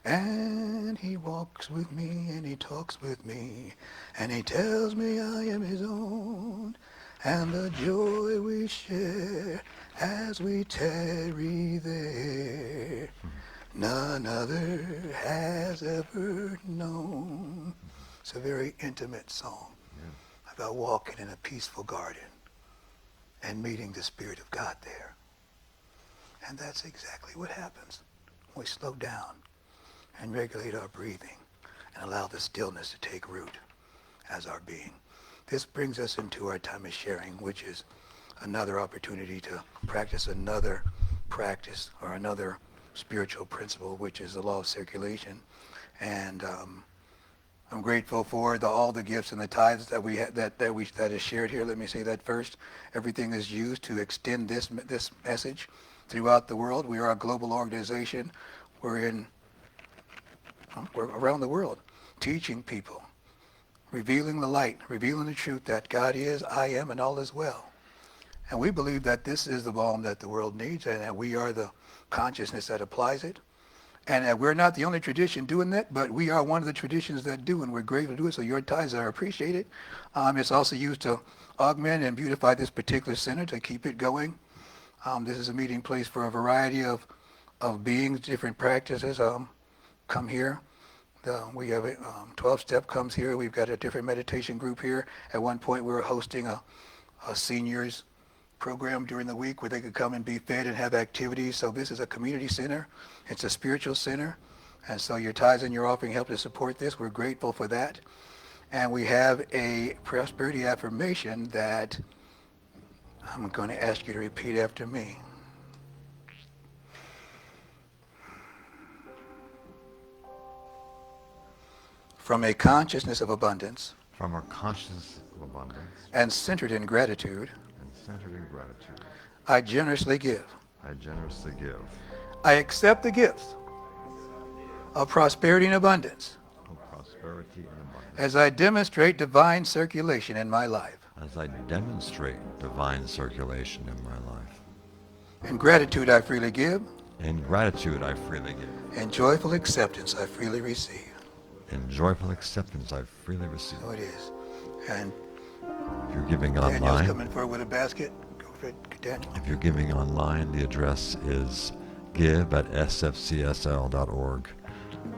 And he walks with me and he talks with me and he tells me I am his own, and the joy we share as we tarry there none other has ever known. It's a very intimate song about walking in a peaceful garden and meeting the Spirit of God there. And that's exactly what happens when we slow down and regulate our breathing and allow the stillness to take root as our being. This brings us into our time of sharing, which is another opportunity to practice another practice or another spiritual principle, which is the law of circulation. And I'm grateful for all the gifts and the tithes that that is shared here. Let me say that first. Everything is used to extend this message throughout the world. We are a global organization. We're around the world teaching people, revealing the light, revealing the truth that God is, I am, and all is well. And we believe that this is the balm that the world needs, and that we are the consciousness that applies it. And that we're not the only tradition doing that, but we are one of the traditions that do, and we're grateful to do it, so your tithes are appreciated. It's also used to augment and beautify this particular center, to keep it going. This is a meeting place for a variety of beings, different practices. Come here. We have 12-step comes here. We've got a different meditation group here. At one point, we were hosting a seniors program during the week where they could come and be fed and have activities. So this is a community center. It's a spiritual center. And so your tithes and your offering help to support this. We're grateful for that. And we have a prosperity affirmation that I'm going to ask you to repeat after me. From a consciousness of abundance From a consciousness of abundance and centered in gratitude, and centered in gratitude, I generously give. I generously give I accept the gifts of prosperity and abundance of prosperity and abundance as I demonstrate divine circulation in my life. as I demonstrate divine circulation in my life. In gratitude I freely give. In gratitude, I freely give. In joyful acceptance I freely receive. In joyful acceptance, I freely receive. So it is. And If you're giving Daniel's online, coming forward with a basket. Go for it, Daniel. if you're giving online, the address is give@sfcsl.org,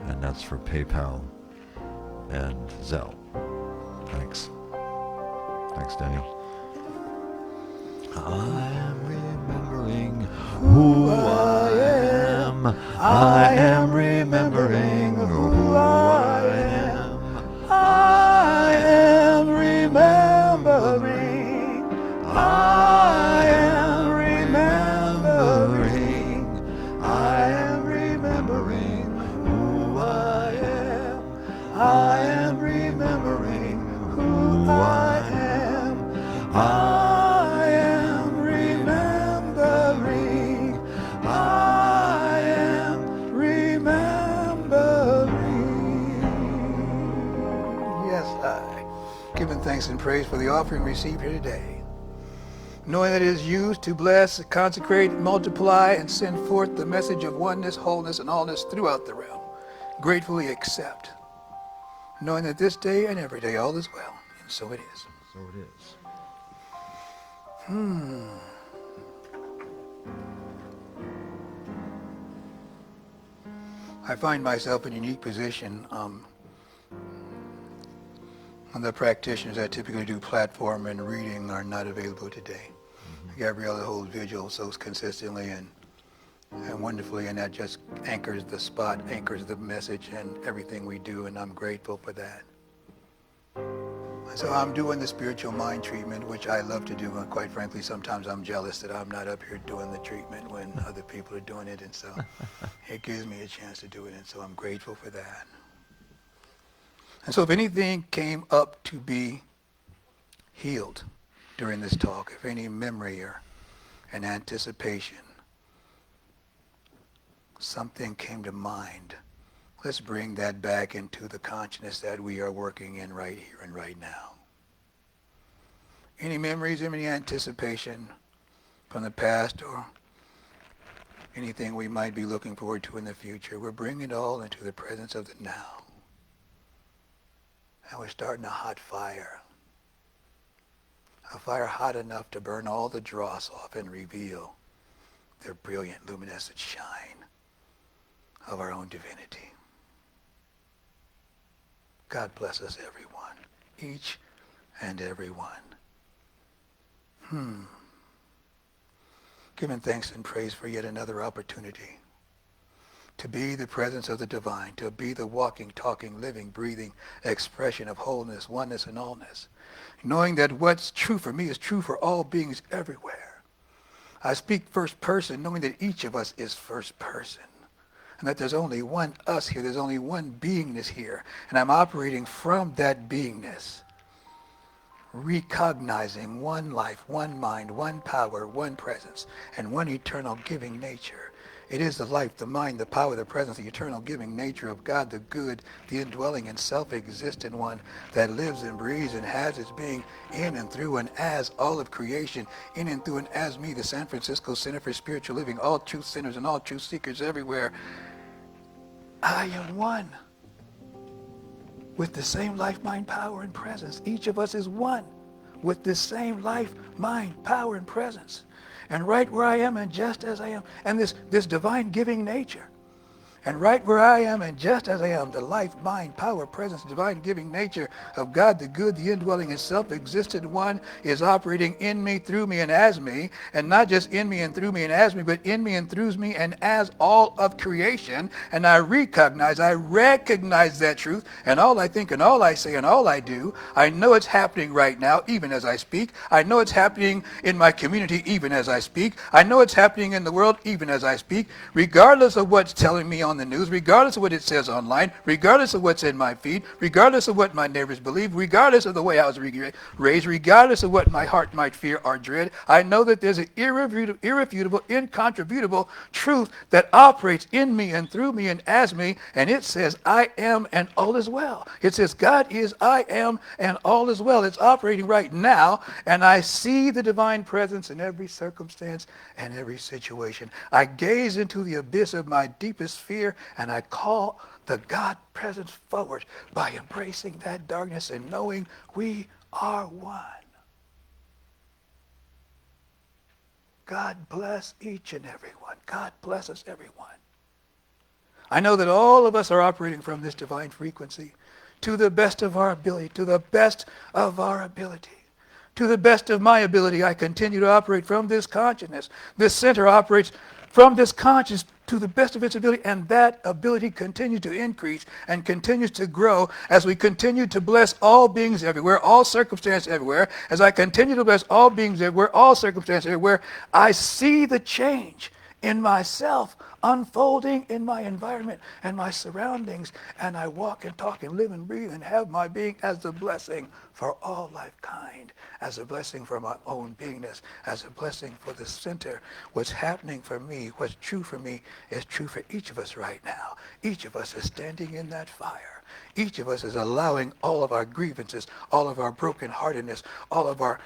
and that's for PayPal and Zelle. Thanks. Thanks, Daniel. I am remembering who I am. I am remembering who I am. I am remembering. I am remembering. I am remembering who I am. I am remembering who I am. I am remembering. I am remembering. Yes, I. Giving thanks and praise for the offering received here today. Knowing that it is used to bless, consecrate, multiply, and send forth the message of oneness, wholeness, and allness throughout the realm. Gratefully accept. Knowing that this day and every day all is well. And so it is. So it is. I find myself in a unique position. The practitioners that typically do platform and reading are not available today. Gabriella holds vigils so consistently and wonderfully, and that just anchors the spot, anchors the message and everything we do, and I'm grateful for that. So I'm doing the spiritual mind treatment, which I love to do, and quite frankly, sometimes I'm jealous that I'm not up here doing the treatment when other people are doing it, and so it gives me a chance to do it, and so I'm grateful for that. And so if anything came up to be healed during this talk, if any memory or an anticipation, something came to mind, let's bring that back into the consciousness that we are working in right here and right now. Any memories, any anticipation from the past or anything we might be looking forward to in the future, we're bringing it all into the presence of the now. And we're starting a hot fire. A fire hot enough to burn all the dross off and reveal the brilliant luminescent shine of our own divinity. God bless us, everyone, each and every one. Giving thanks and praise for yet another opportunity to be the presence of the divine, to be the walking, talking, living, breathing expression of wholeness, oneness, and allness. Knowing that what's true for me is true for all beings everywhere. I speak first person, knowing that each of us is first person. And that there's only one us here, there's only one beingness here. And I'm operating from that beingness, recognizing one life, one mind, one power, one presence, and one eternal giving nature. It is the life, the mind, the power, the presence, the eternal giving nature of God, the good, the indwelling and self-existent one that lives and breathes and has its being in and through and as all of creation, in and through and as me, the San Francisco Center for Spiritual Living, all truth sinners and all truth seekers everywhere. I am one with the same life, mind, power, and presence. Each of us is one with the same life, mind, power, and presence. And right where I am and just as I am, and this divine giving nature. And right where I am, and just as I am, the life, mind, power, presence, divine giving nature of God, the good, the indwelling, and self-existent one is operating in me, through me, and as me. And not just in me and through me and as me, but in me and through me and as all of creation. And I recognize that truth. And all I think and all I say and all I do, I know it's happening right now, even as I speak. I know it's happening in my community, even as I speak. I know it's happening in the world, even as I speak. Regardless of what's telling me on the news, regardless of what it says online, regardless of what's in my feed, regardless of what my neighbors believe, regardless of the way I was raised, regardless of what my heart might fear or dread, I know that there's an irrefutable, incontrovertible truth that operates in me and through me and as me, and it says, I am and all is well. It says, God is, I am, and all is well. It's operating right now, and I see the divine presence in every circumstance and every situation. I gaze into the abyss of my deepest fear, and I call the God presence forward by embracing that darkness and knowing we are one. God bless each and every one. God bless us, everyone. I know that all of us are operating from this divine frequency to the best of our ability, to the best of our ability. To the best of my ability, I continue to operate from this consciousness. This center operates from this consciousness to the best of its ability, and that ability continues to increase and continues to grow as we continue to bless all beings everywhere, all circumstances everywhere. As I continue to bless all beings everywhere, all circumstances everywhere, I see the change in myself unfolding in my environment and my surroundings, and I walk and talk and live and breathe and have my being as a blessing for all lifekind, as a blessing for my own beingness, as a blessing for the center. What's happening for me, what's true for me, is true for each of us right now. Each of us is standing in that fire. Each of us is allowing all of our grievances, all of our brokenheartedness, all of our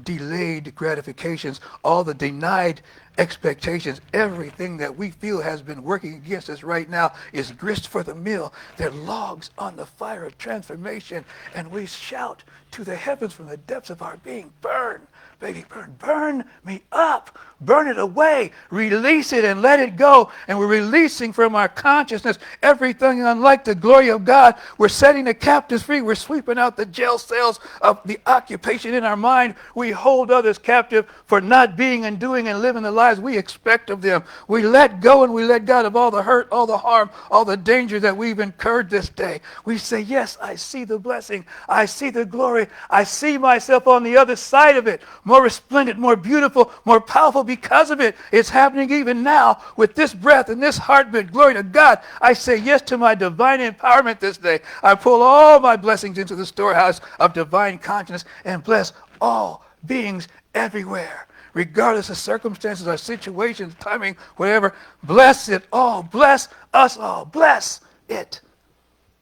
delayed gratifications, all the denied expectations, everything that we feel has been working against us right now is grist for the mill. They're logs on the fire of transformation, and we shout to the heavens from the depths of our being, burn, baby, burn me up, burn it away, release it and let it go. And we're releasing from our consciousness everything unlike the glory of God. We're setting the captives free. We're sweeping out the jail cells of the occupation in our mind. We hold others captive for not being and doing and living the lives we expect of them. We let go and we let God of all the hurt, all the harm, all the danger that we've incurred this day. We say, yes, I see the blessing. I see the glory. I see myself on the other side of it, more resplendent, more beautiful, more powerful because of it. It's happening even now with this breath and this heartbeat. Glory to God. I say yes to my divine empowerment this day. I pull all my blessings into the storehouse of divine consciousness and bless all beings everywhere, regardless of circumstances or situations, timing, whatever. Bless it all. Bless us all. Bless it.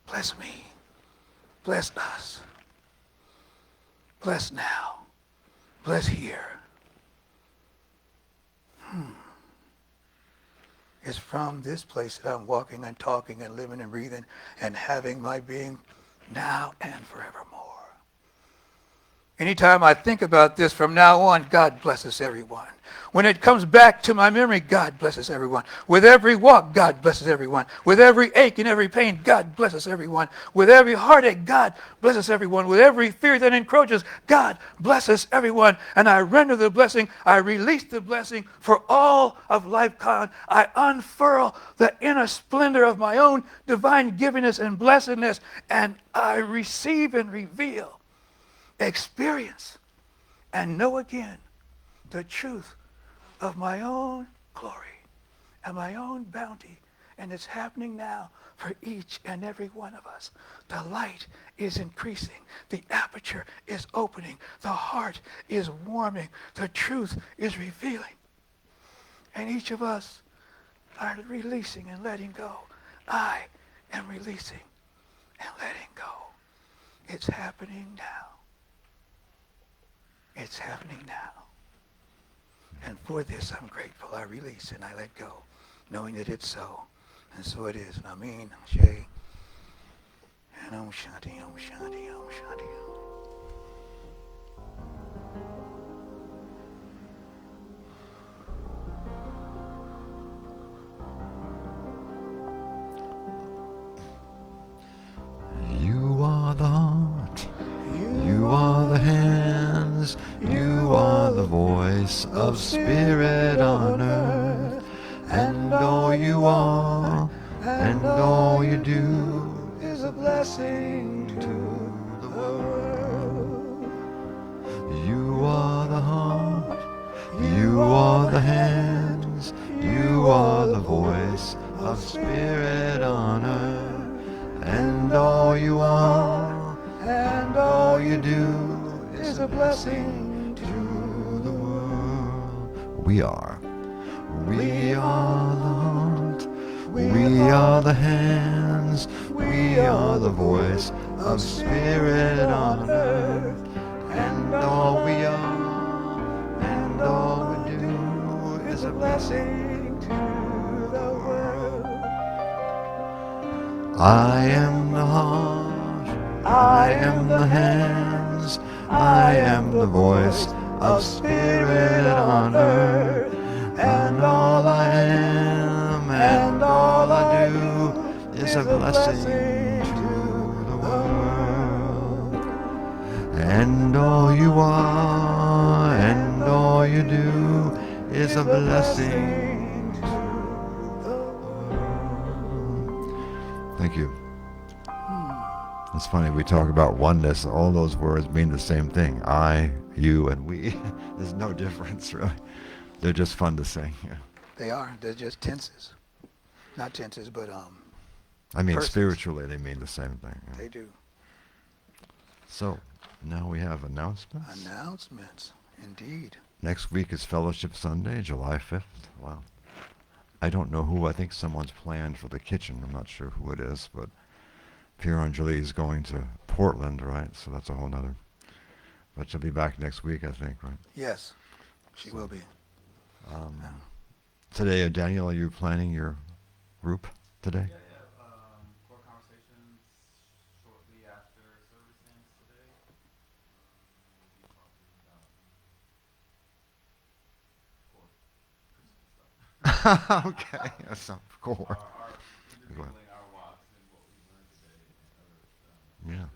Bless me. Bless us. Bless now. Bless here. It's from this place that I'm walking and talking and living and breathing and having my being now and forevermore. Anytime I think about this from now on, God blesses everyone. When it comes back to my memory, God blesses everyone. With every walk, God blesses everyone. With every ache and every pain, God blesses everyone. With every heartache, God blesses everyone. With every fear that encroaches, God blesses everyone. And I render the blessing, I release the blessing for all of lifetime. I unfurl the inner splendor of my own divine givingness and blessedness, and I receive and reveal, experience, and know again the truth of my own glory and my own bounty. And it's happening now for each and every one of us. The light is increasing. The aperture is opening. The heart is warming. The truth is revealing. And each of us are releasing and letting go. I am releasing and letting go. It's happening now. It's happening now. And for this, I'm grateful. I release and I let go, knowing that it's so. And so it is. And Amen, Shay. And Om Shanti, Om Shanti, Om Shanti. voice of spirit on earth, and all you are, and all you do is a blessing to the world. You are the heart, you are the hands, you are the voice of spirit on earth, and all you are, and all you do is a blessing to the world. We are the heart, we are the hands, we are the voice of spirit on earth, and all we are, and all we do is a blessing to the world. I am the heart, I am the hands, I am the voice of spirit on earth, and all I am and all I do is a blessing to the world. And all you are and all you do is a blessing to the world. Thank you. It's funny, we talk about oneness, all those words mean the same thing. I, you, and we. There's no difference, really. They're just fun to sing. Yeah. They are. They're just tenses. Not tenses, but I mean, persons. spiritually, they mean the same thing. Yeah. They do. So, now we have announcements. Announcements, indeed. Next week is Fellowship Sunday, July 5th. Wow. I don't know who. I think someone's planned for the kitchen. I'm not sure who it is, but Pierre Angeli is going to Portland, right? So that's a whole nother. But she'll be back next week, I think, right? Yes, she will be. Today, Daniel, are you planning your group today? Yeah. Core conversations shortly after servicing today. We'll be talking about core Christmas stuff. Okay, that's not cool. Our individually our walks and what we learned today and other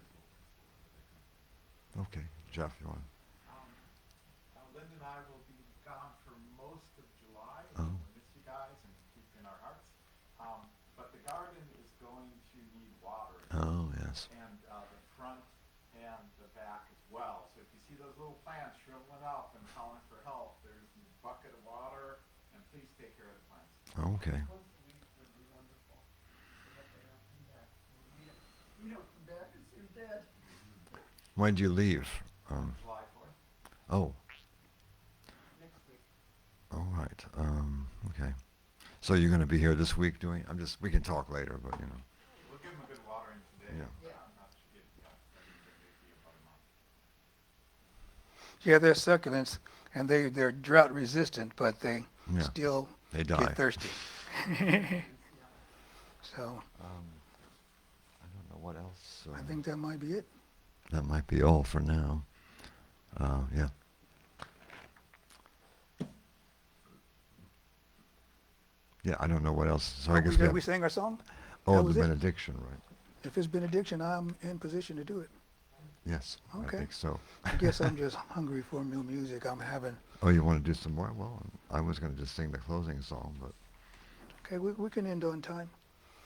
Yeah. Okay, Jeff, you want? Linda and I will be gone for most of July. Oh. We'll miss you guys and keep you in our hearts. But the garden is going to need watering. Oh, yes. And the front and the back as well. So if you see those little plants shriveling up and calling for help, there's a bucket of water, and please take care of the plants. Okay. Once a week would be wonderful. So that they don't come back. We don't come back and see dead. When do you leave? July 4th. Oh, Next week. all right. Okay. So you're going to be here this week doing? We can talk later, but you know. We'll give them a good watering today. Yeah. Not to get, I think they'll be about a month. Yeah, they're succulents, and they're drought resistant, but they Yeah. still They die. get thirsty. So I don't know what else. I think that might be it. That might be all for now. Yeah. Yeah, I don't know what else. So I guess Did we sing our song? oh, that the was it? benediction, right? If it's benediction, I'm in position to do it. Yes, Okay. I think so. I guess I'm just hungry for new music. I'm having. Oh, you want to do some more? Well, I was going to just sing the closing song, but Okay, we can end on time,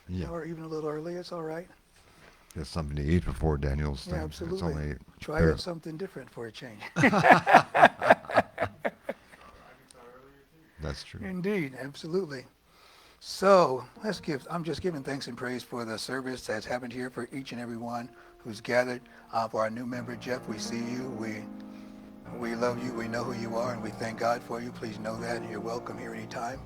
yeah, or even a little early. It's all right. get something to eat before Daniel's thing. Yeah, It's absolutely. only Try fair. it something different for a change. That's true. Indeed, absolutely. So I'm just giving thanks and praise for the service that's happened here for each and every one who's gathered. For our new member, Jeff, we see you. We love you. We know who you are, and we thank God for you. Please know that. You're welcome here anytime.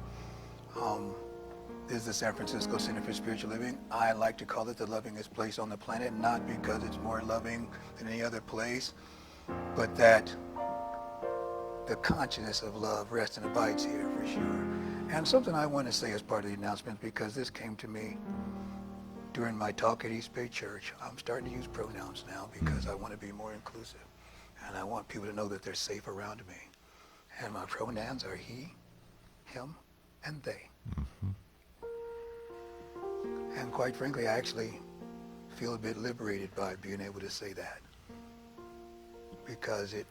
This is the San Francisco Center for Spiritual Living. I like to call it the lovingest place on the planet, not because it's more loving than any other place, but that the consciousness of love rests and abides here for sure. And something I want to say as part of the announcement, because this came to me during my talk at East Bay Church. I'm starting to use pronouns now because I want to be more inclusive. And I want people to know that they're safe around me. And my pronouns are he, him, and they. Mm-hmm. And quite frankly, I actually feel a bit liberated by being able to say that. Because it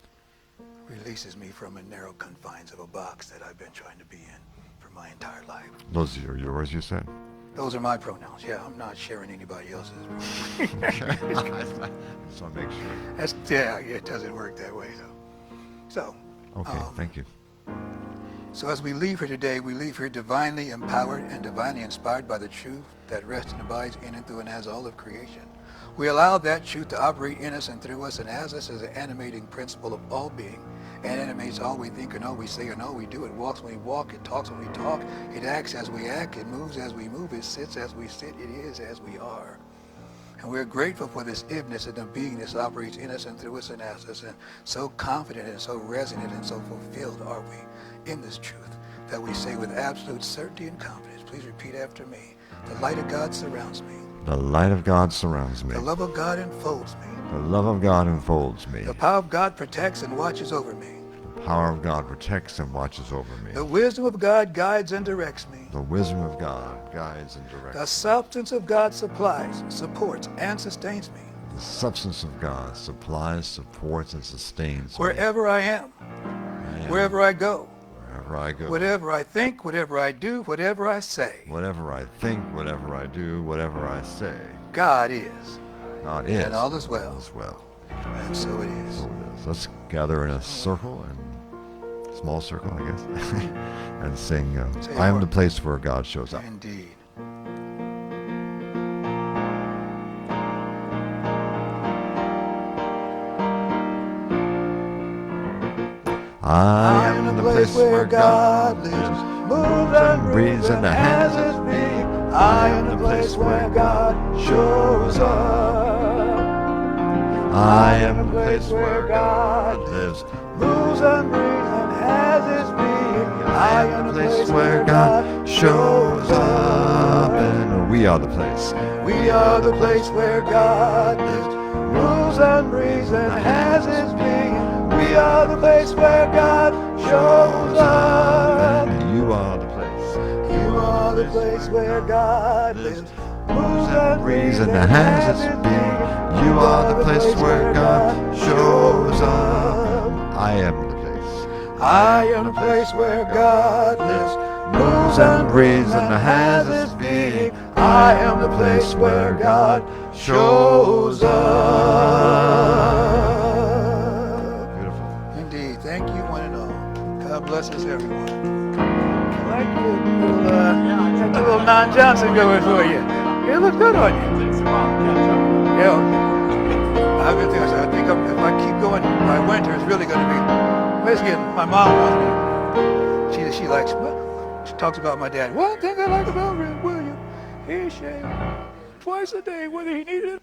releases me from the narrow confines of a box that I've been trying to be in for my entire life. Those are yours, you said? Those are my pronouns. Yeah, I'm not sharing anybody else's. Just want to make sure. Yeah, it doesn't work that way, though. So, Okay, thank you. So as we leave here today, we leave here divinely empowered and divinely inspired by the truth that rests and abides in and through and as all of creation. We allow that truth to operate in us and through us and as us as an animating principle of all being, and animates all we think and all we say and all we do. It walks when we walk, it talks when we talk, it acts as we act, it moves as we move, it sits as we sit, it is as we are. And we're grateful for this ibness and the beingness that operates in us and through us and as us, and so confident and so resonant and so fulfilled are we in this truth that we say with absolute certainty and confidence, please repeat after me, the light of God surrounds me. The light of God surrounds me. The love of God enfolds me. The love of God enfolds me. The power of God protects and watches over me. The power of God protects and watches over me. The wisdom of God guides and directs me. The wisdom of God guides and directs The me. substance of God supplies, supports, and sustains me. The substance of God supplies, supports, and sustains me. Wherever I am, wherever I go, wherever I go, whatever I think, whatever I do, whatever I say, whatever I think, whatever I do, whatever I say, God is. God is. And all is well. All is well. And so it is. So it is. Let's gather in a circle, and small circle, I guess, and sing, Say I am more. the place where God shows up. Indeed. I am the place where God lives, moves and breathes, and has his being. I am the place where God shows up. I am the place where God lives, moves and breathes, and has his being. I am the place where God shows up. And we are the place. We are the place where God lives, moves and breathes, and has his being. We are the place where God shows up. And you are the place. You are the place where God lives, moves and breathes, And has his being. You are the place where God shows up. I am the place. I am the place where God lives, moves and breathes, and has his being. I am the place where God shows up. Indeed. Thank you, one and all. God bless us, everyone. I like your little Don Johnson going for you. It looks good on you. Yeah. I've been thinking, I think if I keep going by winter, it's really going to be. Basically, my mom wants me. She likes. She talks about my dad. One thing I like about William, he shaved twice a day, whether he needed it.